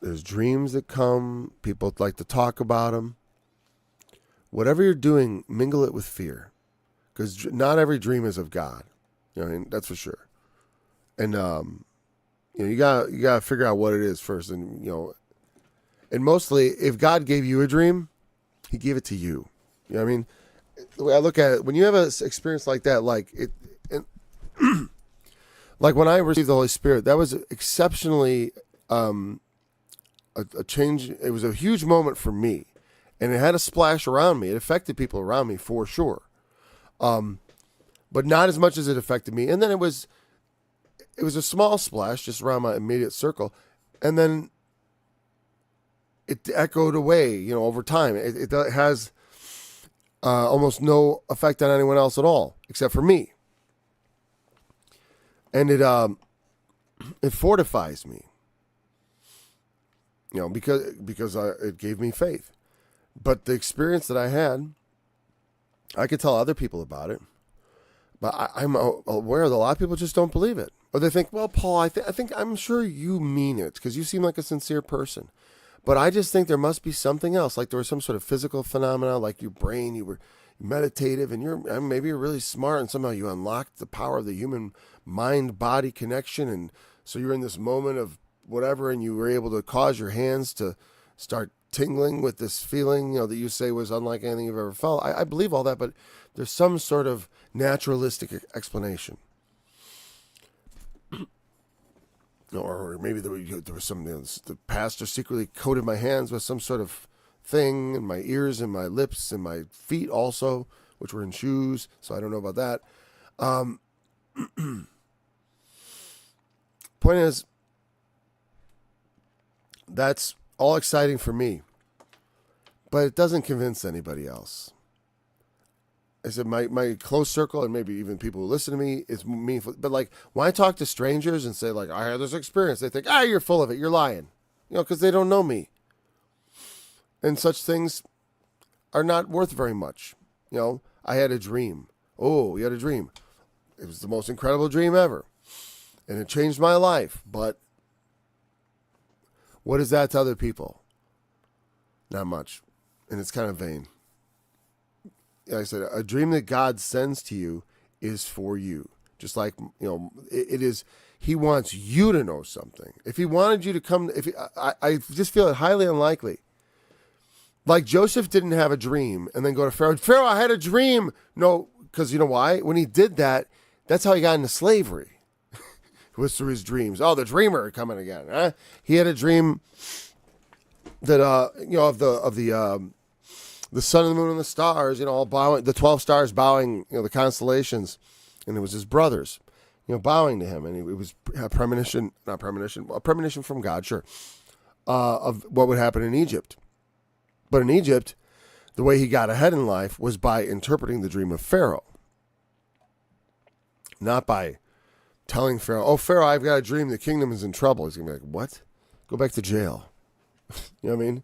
There's dreams that come. People like to talk about them. Whatever you're doing, mingle it with fear. Because not every dream is of God. That's for sure. And, you gotta figure out what it is first. And, and mostly, if God gave you a dream, he gave it to you. You know what I mean? The way I look at it, when you have an experience like that, like when I received the Holy Spirit, that was exceptionally a change. It was a huge moment for me, and it had a splash around me. It affected people around me for sure, but not as much as it affected me. And then it was a small splash just around my immediate circle, and then it echoed away, over time. It has almost no effect on anyone else at all, except for me. And it fortifies me, because it gave me faith. But the experience that I had, I could tell other people about it, but I'm aware that a lot of people just don't believe it. Or they think, well, Paul, I'm sure you mean it because you seem like a sincere person. But I just think there must be something else. Like there was some sort of physical phenomena, like your brain, you were meditative and maybe you're really smart and somehow you unlocked the power of the human mind-body connection. And so you're in this moment of whatever and you were able to cause your hands to start tingling with this feeling, that you say was unlike anything you've ever felt. I believe all that, but there's some sort of naturalistic explanation. Or maybe there was some, the pastor secretly coated my hands with some sort of thing, and my ears and my lips and my feet also, which were in shoes, so I don't know about that. Point is, That's all exciting for me, but it doesn't convince anybody else. I said my close circle and maybe even people who listen to me is meaningful. But like when I talk to strangers and say like, I had this experience, they think, you're full of it. You're lying, because they don't know me. And such things are not worth very much. I had a dream. Oh, you had a dream. It was the most incredible dream ever. And it changed my life. But what is that to other people? Not much. And it's kind of vain. Like I said, a dream that God sends to you is for you. Just like, it is, he wants you to know something. If he wanted you to come, I just feel it highly unlikely. Like Joseph didn't have a dream and then go to Pharaoh. Pharaoh, I had a dream. No, because you know why? When he did that, that's how he got into slavery. It was through his dreams. Oh, the dreamer coming again. Huh? He had a dream that, of the sun and the moon and the stars, all bowing, the 12 stars bowing, the constellations. And it was his brothers, bowing to him. And it was a premonition from God, sure, of what would happen in Egypt. But in Egypt, the way he got ahead in life was by interpreting the dream of Pharaoh. Not by telling Pharaoh, oh, Pharaoh, I've got a dream. The kingdom is in trouble. He's going to be like, what? Go back to jail. You know what I mean?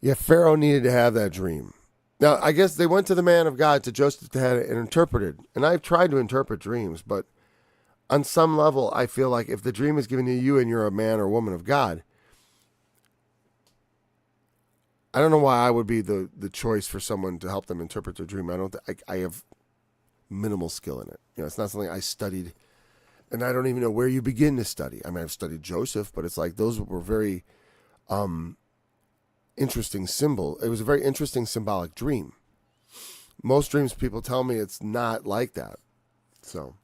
Yeah, Pharaoh needed to have that dream. Now, I guess they went to the man of God, to Joseph, to have it interpreted. And I've tried to interpret dreams, but on some level, I feel like if the dream is given to you and you're a man or woman of God, I don't know why I would be the choice for someone to help them interpret their dream. I have minimal skill in it. It's not something I studied, and I don't even know where you begin to study. I mean, I've studied Joseph, but it's like those were very interesting symbol. It was a very interesting symbolic dream. Most dreams, people tell me it's not like that. So,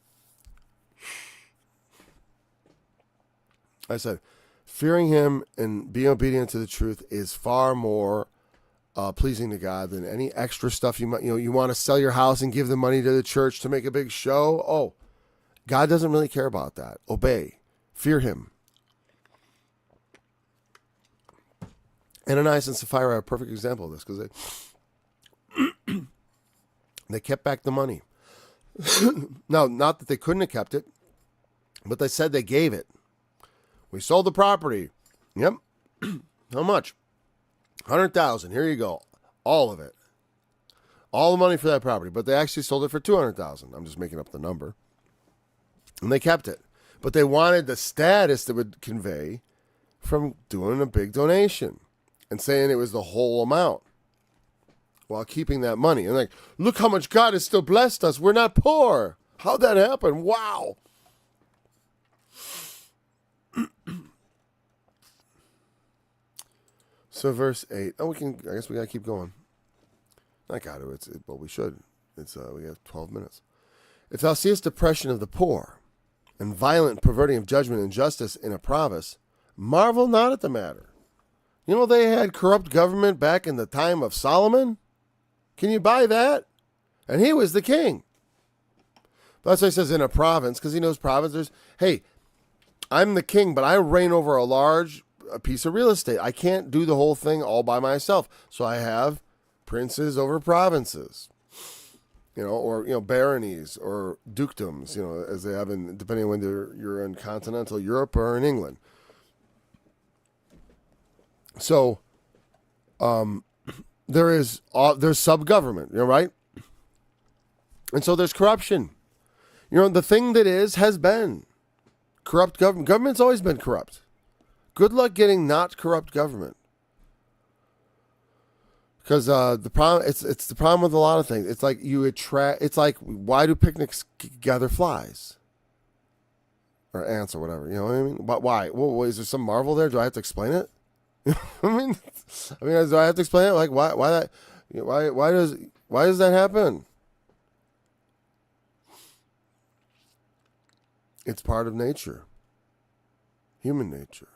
I said, fearing him and being obedient to the truth is far more pleasing to God than any extra stuff you might, you want to sell your house and give the money to the church to make a big show. Oh, God doesn't really care about that. Obey. Fear him. Ananias and Sapphira are a perfect example of this because they kept back the money. No, not that they couldn't have kept it, but they said they gave it. We sold the property. Yep. How much? 100,000. Here you go. All of it. All the money for that property. But they actually sold it for 200,000. I'm just making up the number. And they kept it. But they wanted the status that would convey from doing a big donation and saying it was the whole amount while keeping that money. And like, look how much God has still blessed us. We're not poor. How'd that happen? Wow. So verse 8. I guess we got to keep going. Not got to. But we should. We have 12 minutes. If thou seest oppression of the poor and violent perverting of judgment and justice in a province, marvel not at the matter. They had corrupt government back in the time of Solomon. Can you buy that? And he was the king. But that's why he says in a province, because he knows provinces. Hey, I'm the king, but I reign over a piece of real estate. I can't do the whole thing all by myself. So I have princes over provinces, or baronies or dukedoms, as they have depending on whether you're in continental Europe or in England. So, there's sub-government, right? And so there's corruption. The thing that has been corrupt government. Government's always been corrupt. Good luck getting not corrupt government. Because the problem, it's the problem with a lot of things. It's like it's like, why do picnics gather flies? Or ants or whatever, you know what I mean? But why? Well, is there some marvel there? Do I have to explain it? I mean, do I have to explain it? Like, why does that happen? It's part of nature. Human nature.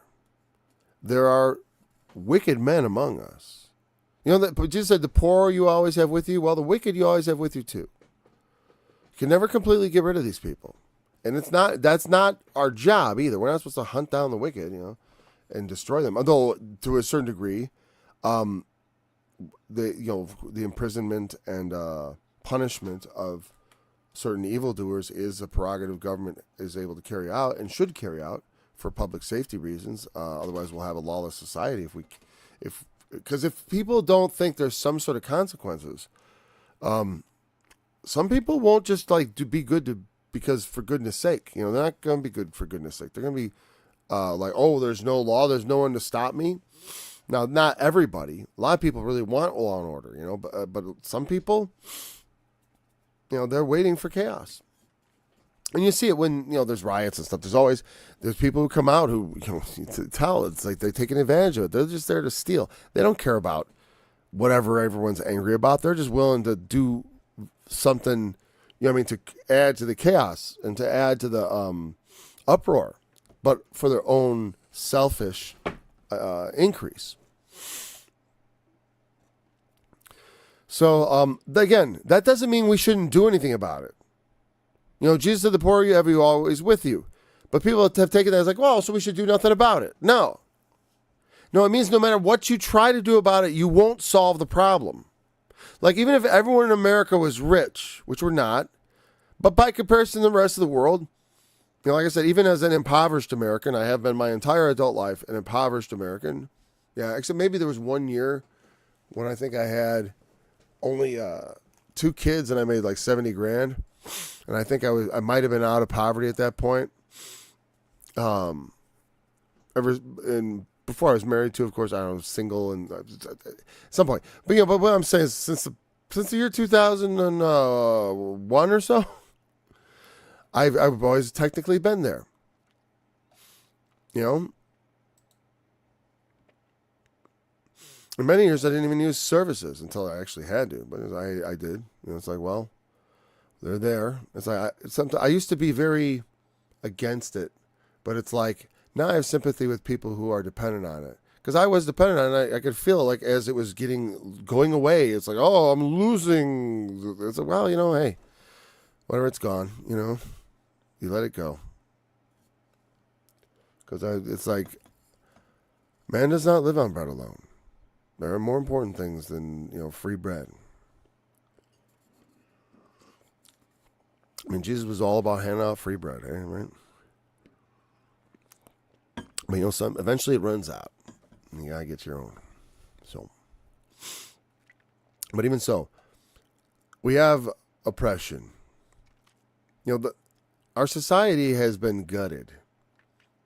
There are wicked men among us. But Jesus said, the poor you always have with you. Well, the wicked you always have with you too. You can never completely get rid of these people. And that's not our job either. We're not supposed to hunt down the wicked, and destroy them. Although to a certain degree, the imprisonment and punishment of certain evildoers is a prerogative government is able to carry out and should carry out for public safety reasons. Otherwise, we'll have a lawless society because if people don't think there's some sort of consequences, some people won't just be good because for goodness sake, they're not going to be good for goodness sake. They're going to be oh, there's no law, there's no one to stop me. Now, not everybody. A lot of people really want law and order, but some people, they're waiting for chaos. And you see it when, there's riots and stuff. There's people who come out who, to tell, it's like they're taking advantage of it. They're just there to steal. They don't care about whatever everyone's angry about. They're just willing to do something, to add to the chaos and to add to the uproar, but for their own selfish increase. So, again, that doesn't mean we shouldn't do anything about it. Jesus said, the poor you have you always with you. But people have taken that as well, so we should do nothing about it. No, it means no matter what you try to do about it, you won't solve the problem. Even if everyone in America was rich, which we're not, but by comparison to the rest of the world, like I said, even as an impoverished American, I have been my entire adult life an impoverished American. Yeah, except maybe there was 1 year when I think I had only 2 kids and I made $70 grand. And I think I might have been out of poverty at that point. Before I was married to, of course, I was single and at some point. But but what I'm saying is since the year 2001 or so, I've always technically been there. In many years, I didn't even use services until I actually had to. But I did. It's well, they're there. It's I used to be very against it, but it's now I have sympathy with people who are dependent on it. Because I was dependent on it. I could feel as it was going away. It's oh, I'm losing. It's well, hey, whatever, it's gone. You let it go. Because it's man does not live on bread alone. There are more important things than, free bread. I mean, Jesus was all about handing out free bread, right? But, eventually it runs out. And you got to get your own. So, but even so, we have oppression. Our society has been gutted.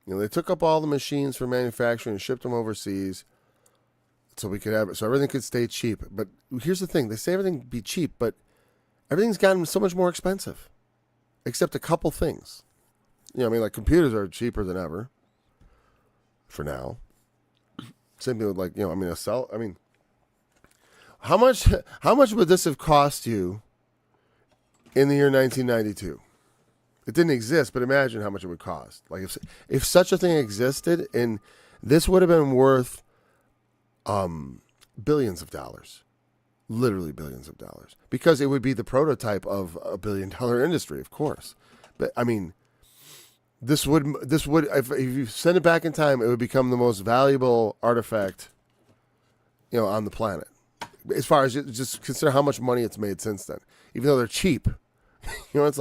They took up all the machines for manufacturing and shipped them overseas so we could have it, so everything could stay cheap. But here's the thing. They say everything be cheap, but everything's gotten so much more expensive, except a couple things. Computers are cheaper than ever for now. Same thing with a cell. How much would this have cost you in the year 1992? It didn't exist, but imagine how much it would cost. If such a thing existed, and this would have been worth billions of dollars, literally billions of dollars, because it would be the prototype of a $1 billion industry, of course. But this would if you send it back in time, it would become the most valuable artifact, on the planet. As far as just consider how much money it's made since then, even though they're cheap. It's not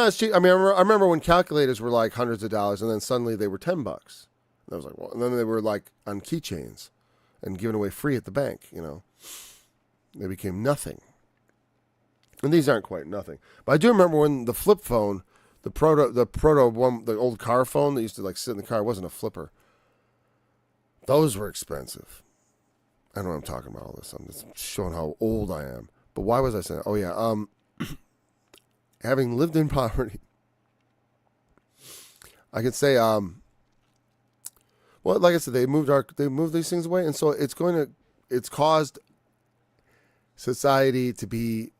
as cheap. I remember when calculators were hundreds of dollars, and then suddenly they were $10. And I was well, and then they were on keychains and given away free at the bank. They became nothing. And these aren't quite nothing. But I do remember when the flip phone, the proto one, the old car phone that used to sit in the car, it wasn't a flipper. Those were expensive. I don't know what I'm talking about all this. I'm just showing how old I am. But why was I saying that? Oh yeah, having lived in poverty, I could say, well, like I said, they moved these things away, and so it's caused society to be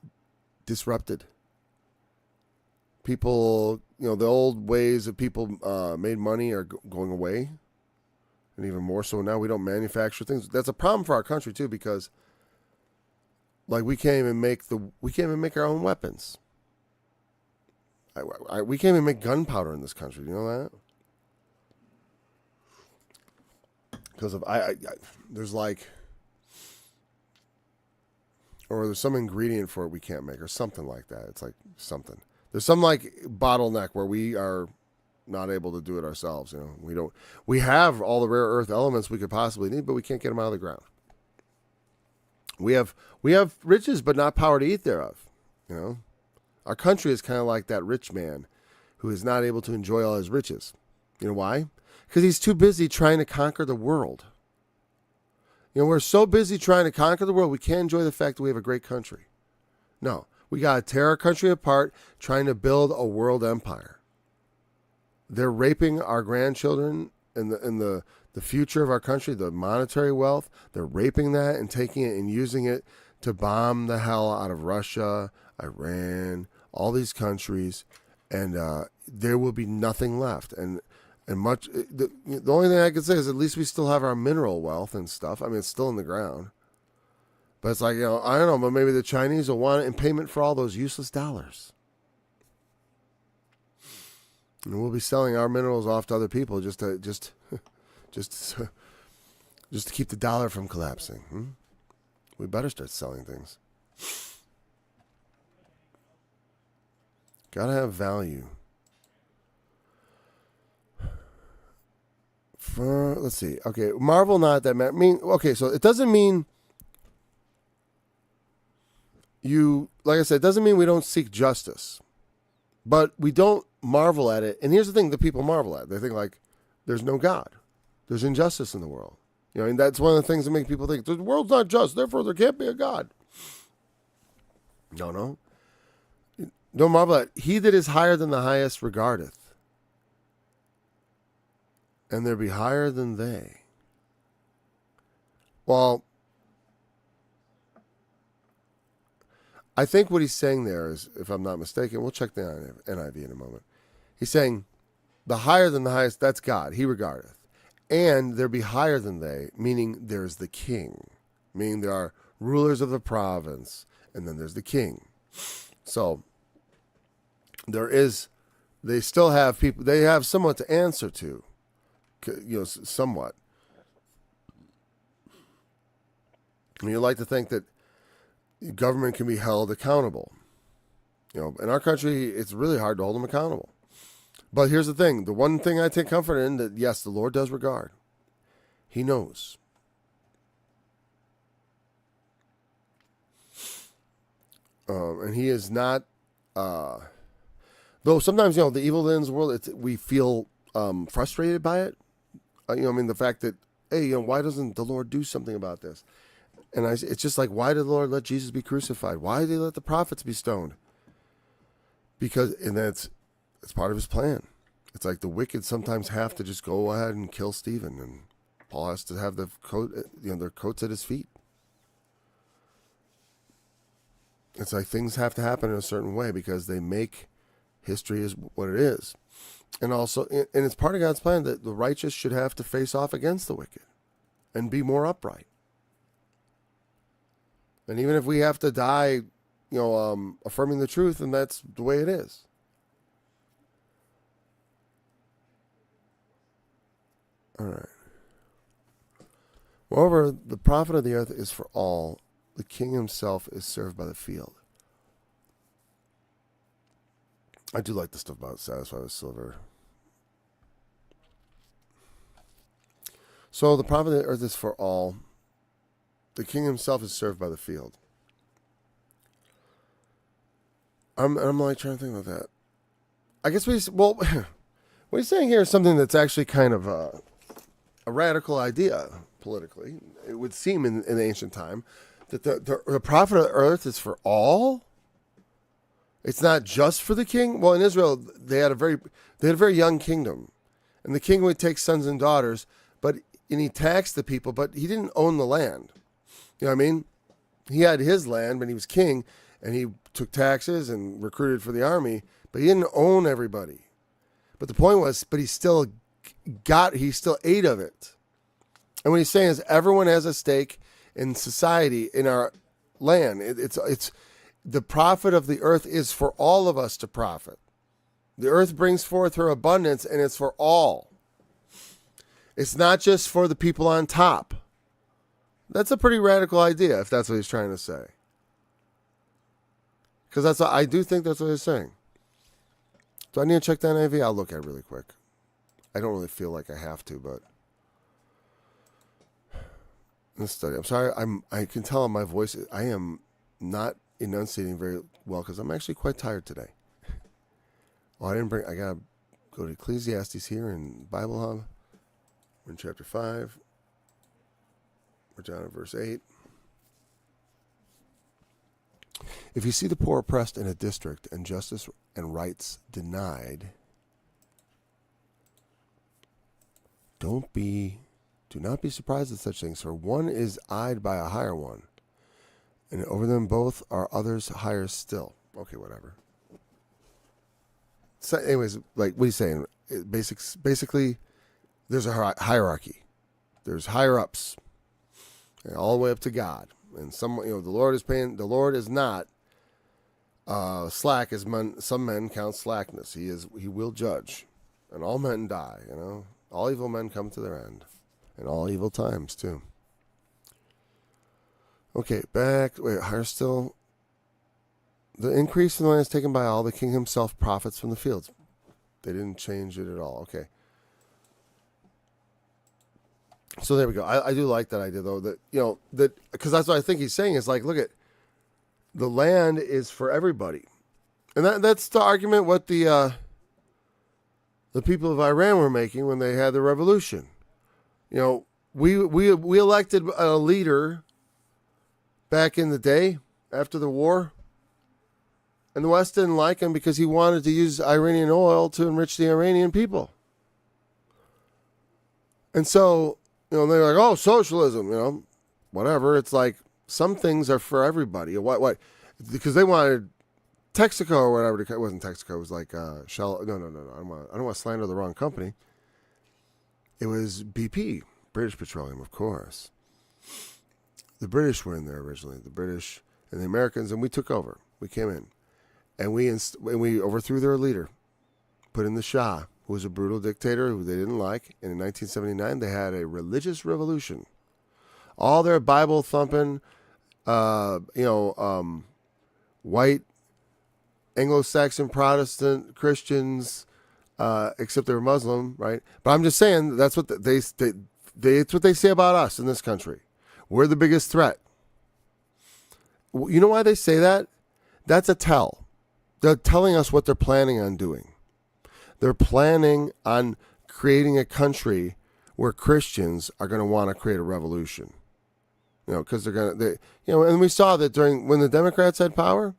disrupted. People, the old ways that people made money are going away, and even more so now we don't manufacture things. That's a problem for our country too, because we can't even make our own weapons. We can't even make gunpowder in this country. Do you know that? because of there's like, or there's some ingredient for it we can't make, or something like that. It's like something. There's some like bottleneck where we are not able to do it ourselves. We have all the rare earth elements we could possibly need, but we can't get them out of the ground. We have riches, but not power to eat thereof. Our country is kind of like that rich man who is not able to enjoy all his riches. You know why? Because he's too busy trying to conquer the world. We're so busy trying to conquer the world, we can't enjoy the fact that we have a great country. No, we got to tear our country apart trying to build a world empire. They're raping our grandchildren in the future of our country, the monetary wealth. They're raping that and taking it and using it to bomb the hell out of Russia, Iran, all these countries, and there will be nothing left. And much the only thing I can say is at least we still have our mineral wealth and stuff. I mean, it's still in the ground. But it's like, I don't know, but maybe the Chinese will want it in payment for all those useless dollars. And we'll be selling our minerals off to other people just to keep the dollar from collapsing. We better start selling things. Gotta have value. Let's see. Okay, marvel not that okay, so it doesn't mean like I said, it doesn't mean we don't seek justice. But we don't marvel at it. And here's the thing that people marvel at. They think like there's no God. There's injustice in the world. And that's one of the things that make people think the world's not just, therefore there can't be a God. No. Don't marvel at it. He that is higher than the highest regardeth, and there be higher than they. Well, I think what he's saying there is, if I'm not mistaken, we'll check the NIV in a moment. He's saying, the higher than the highest, that's God, he regardeth. And there be higher than they, meaning there's the king. Meaning there are rulers of the province, and then there's the king. So, they still have people, they have somewhat to answer to. Somewhat. You like to think that government can be held accountable. In our country, it's really hard to hold them accountable. But here's the thing. The one thing I take comfort in, that yes, the Lord does regard. He knows. And he is not, though sometimes, the evil that is in the world, we feel frustrated by it. The fact that, hey, why doesn't the Lord do something about this? And it's just like, why did the Lord let Jesus be crucified? Why did he let the prophets be stoned? And it's part of his plan. It's like the wicked sometimes have to just go ahead and kill Stephen, and Paul has to have their coats at his feet. It's like things have to happen in a certain way because they make history is what it is. And also, and it's part of God's plan that the righteous should have to face off against the wicked and be more upright. And even if we have to die, affirming the truth, and that's the way it is. All right. Moreover, the profit of the earth is for all. The king himself is served by the field. I do like the stuff about satisfied with silver. So the profit of the earth is for all. The king himself is served by the field. I'm like trying to think about that. I guess what he's saying here is something that's actually kind of a radical idea politically. It would seem in the ancient time that the profit of the earth is for all. It's not just for the king. Well, in Israel, they had a very young kingdom, and the king would take sons and daughters, and he taxed the people, but he didn't own the land. You know what I mean? He had his land when he was king, and he took taxes and recruited for the army, but he didn't own everybody. But the point was, he still ate of it. And what he's saying is everyone has a stake in society, in our land. It's the profit of the earth is for all of us to profit. The earth brings forth her abundance, and it's for all. It's not just for the people on top. That's a pretty radical idea, if that's what he's trying to say. Because I do think that's what he's saying. Do I need to check the NIV? I'll look at it really quick. I don't really feel like I have to, but let's study. I'm sorry. I can tell on my voice I am not enunciating very well because I'm actually quite tired today. Well, I gotta go to Ecclesiastes here in Bible Hub. We're in chapter 5. We're down at verse 8. If you see the poor oppressed in a district and justice and rights denied, do not be surprised at such things, for one is eyed by a higher one, and over them both are others higher still. Okay, whatever. So anyways, like, what are you saying? Basically, there's a hierarchy. There's higher ups, and all the way up to God. And the Lord is not slack as some men count slackness. He will judge, and all men die. All evil men come to their end, and all evil times too. Okay, higher still. The increase in the land is taken by all. The king himself profits from the fields. They didn't change it at all. Okay. So there we go. I do like that idea, though, that because that's what I think he's saying is like, look at the land is for everybody, and that's the argument what the people of Iran were making when they had the revolution. We elected a leader back in the day after the war, and the West didn't like him because he wanted to use Iranian oil to enrich the Iranian people, and so. They're like, oh, socialism, whatever. It's like some things are for everybody. What? Because they wanted Texaco or whatever. It wasn't Texaco. It was like Shell. No. I don't want to slander the wrong company. It was BP, British Petroleum, of course. The British were in there originally. The British and the Americans, and we took over. We came in, and we overthrew their leader, put in the Shah, who was a brutal dictator who they didn't like. And in 1979, they had a religious revolution. All their Bible-thumping, white Anglo-Saxon Protestant Christians, except they were Muslim, right? But I'm just saying that's what that's what they say about us in this country. We're the biggest threat. You know why they say that? That's a tell. They're telling us what they're planning on doing. They're planning on creating a country where Christians are going to want to create a revolution. Because and we saw that when the Democrats had power,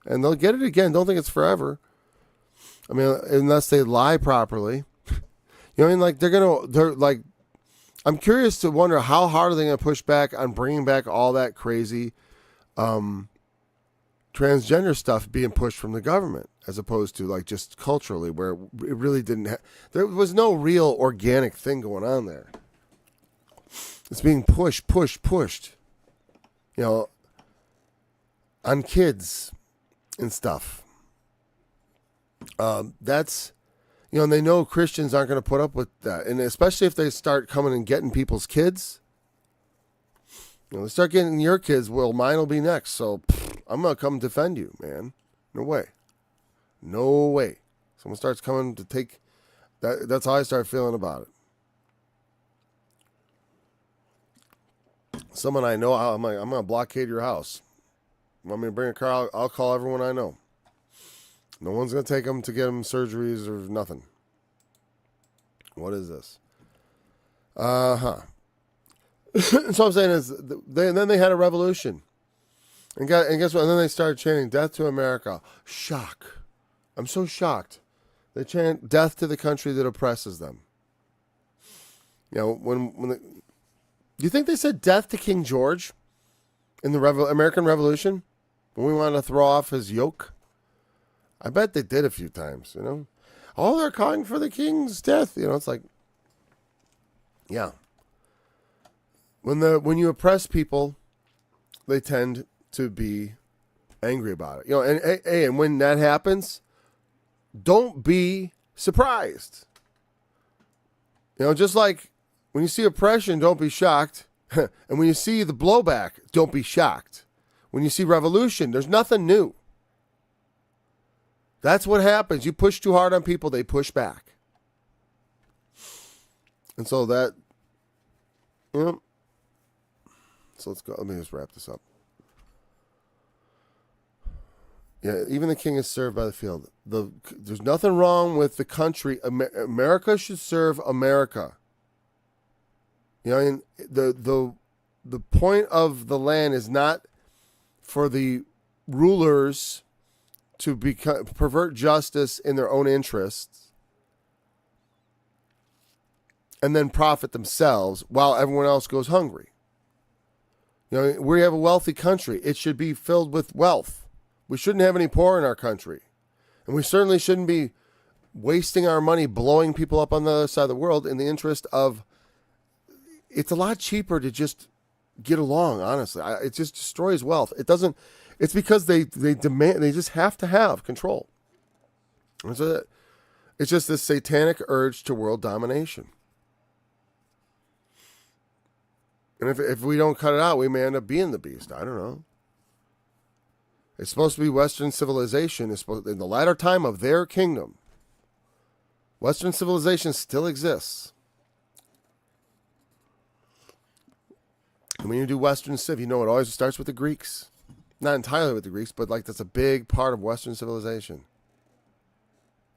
and they'll get it again. Don't think it's forever. I mean, unless they lie properly. They're like, I'm curious to wonder how hard are they going to push back on bringing back all that crazy, transgender stuff being pushed from the government, as opposed to like just culturally, where it really didn't. There was no real organic thing going on there. It's being pushed, on kids and stuff. That's, and they know Christians aren't going to put up with that, and especially if they start coming and getting people's kids. They start getting your kids. Well, mine will be next, so. I'm going to come defend you, man. No way. Someone starts coming to take that. That's how I start feeling about it. Someone I know, I'm going to blockade your house. Want me to bring a car? I'll call everyone I know. No one's going to take them to get them surgeries or nothing. What is this? So I'm saying is, then they had a revolution. And guess what? And then they started chanting, "Death to America." Shock. I'm so shocked. They chant death to the country that oppresses them. Do you think they said death to King George in the American Revolution when we wanted to throw off his yoke? I bet they did a few times, Oh, they're calling for the king's death. It's like, yeah. When you oppress people, they tend to be angry about it. And when that happens, don't be surprised. Just like When you see oppression, don't be shocked. And when you see the blowback, don't be shocked. When you see revolution, there's nothing new. That's what happens. You push too hard on people, they push back. And so that, so let's go. Let me just wrap this up. Yeah, even the king is served by the field. There's nothing wrong with the country. America should serve America. You know, and the point of the land is not for the rulers to pervert justice in their own interests and then profit themselves while everyone else goes hungry. You know, we have a wealthy country. It should be filled with wealth. We shouldn't have any poor in our country. And we certainly shouldn't be wasting our money blowing people up on the other side of the world in the interest of, it's a lot cheaper to just get along, honestly. It just destroys wealth. It doesn't, it's because they demand, they just have to have control. And so it's just this satanic urge to world domination. And if we don't cut it out, we may end up being the beast. I don't know. It's supposed to be Western civilization. It's supposed, in the latter time of their kingdom, Western civilization still exists. And when you do Western Civ, you know it always starts with the Greeks. Not entirely with the Greeks, but like that's a big part of Western civilization.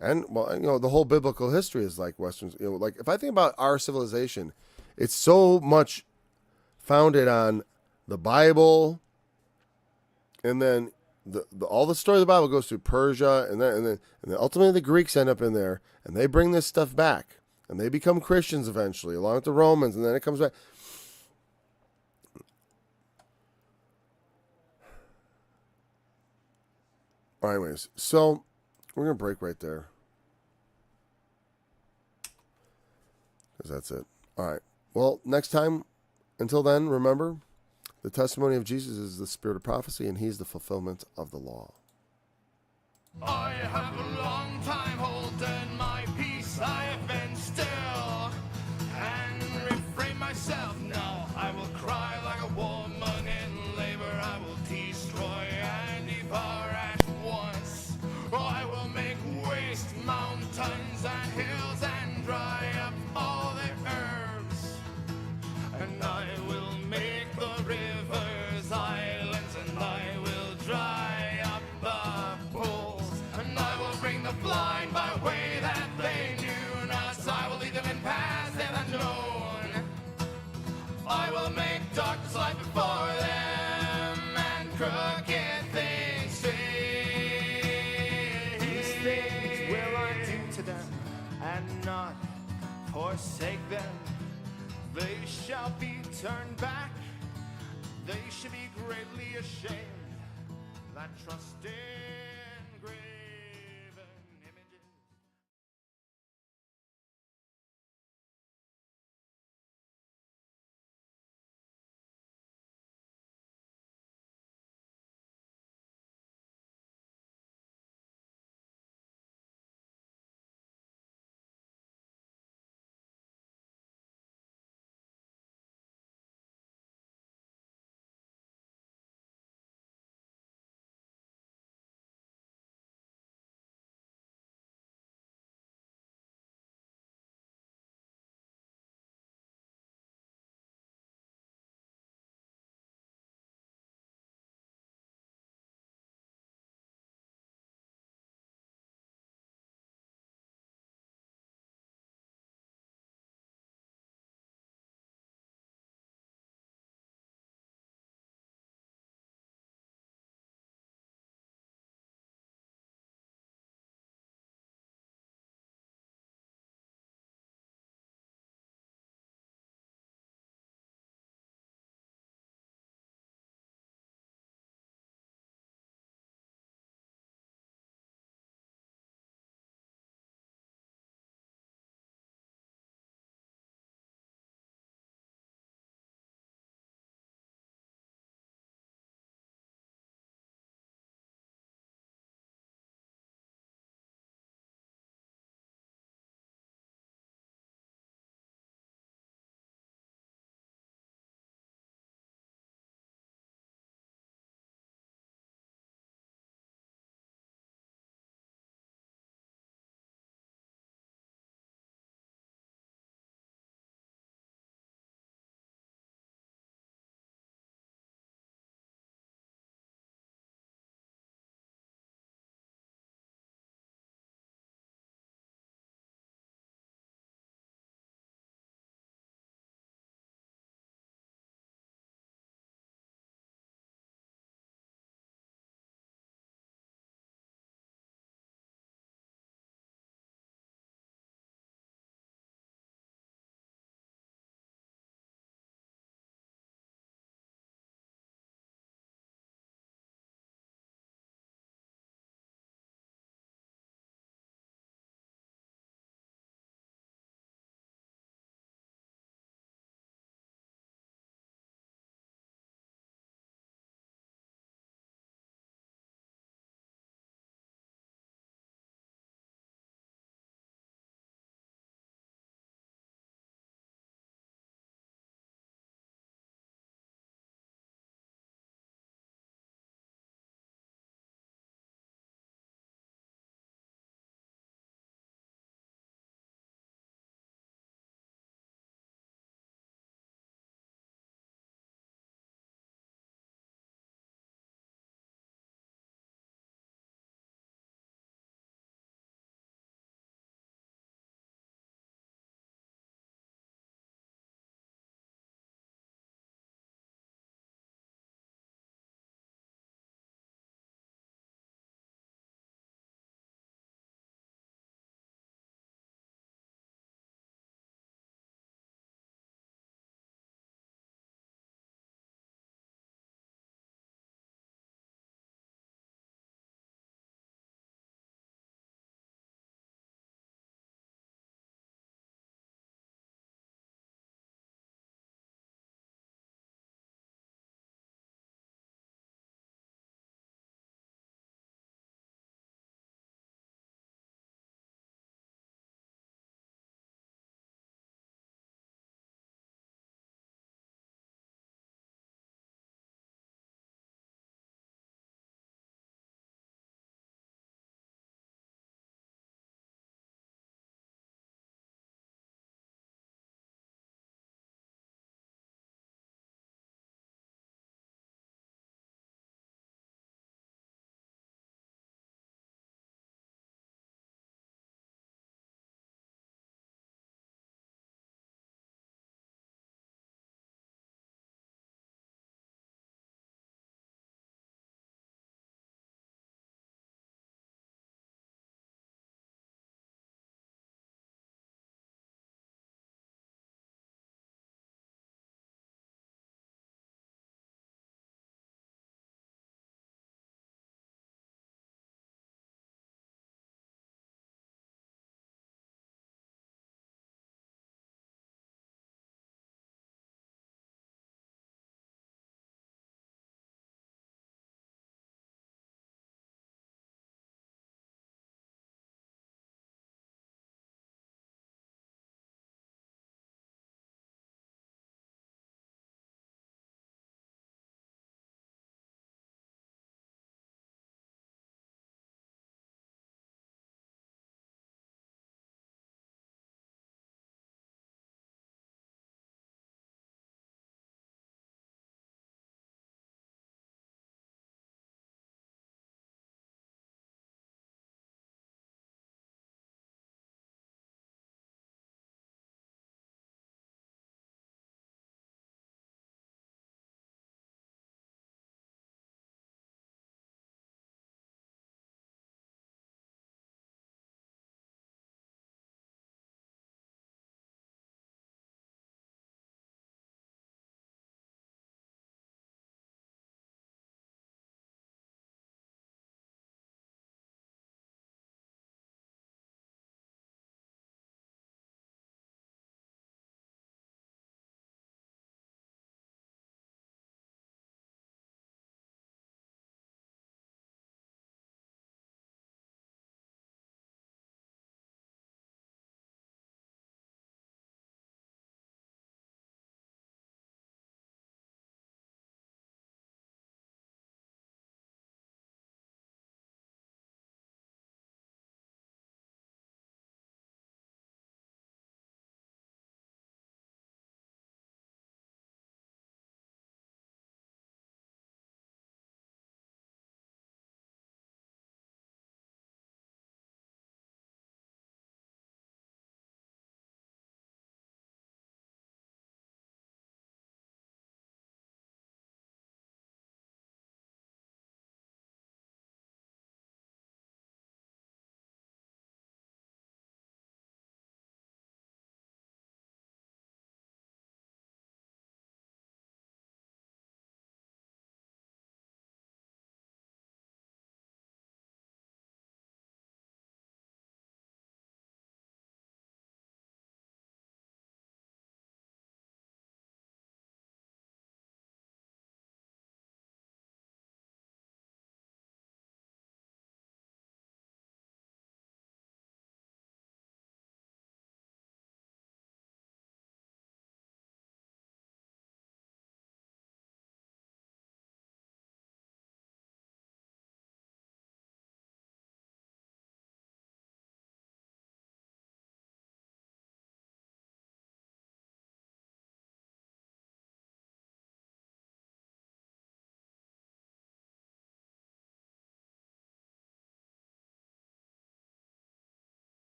And, well, you know, the whole biblical history is like Western, you know, like if I think about our civilization, it's so much founded on the Bible, and then all the story of the Bible goes through Persia, and then ultimately the Greeks end up in there, and they bring this stuff back, and they become Christians eventually, along with the Romans, and then it comes back. All right, anyways, so we're going to break right there. Because that's it. All right. Well, next time, until then, remember, the testimony of Jesus is the spirit of prophecy, and he's the fulfillment of the law. I have a long time holding my peace. I have been still and refrain myself. No, I will cry like a woman in labor. I will destroy and devour at once. I will make waste mountains and hills and dry up all the herbs. And I will make the rivers islands, and I will dry up the pools. And I will bring the blind by way that they knew not. I will lead them in paths they have known. I will make darkness light before them, and crooked things straight. These things will I do to them, and not forsake them. They shall be turned back. They shall be greatly ashamed that trusted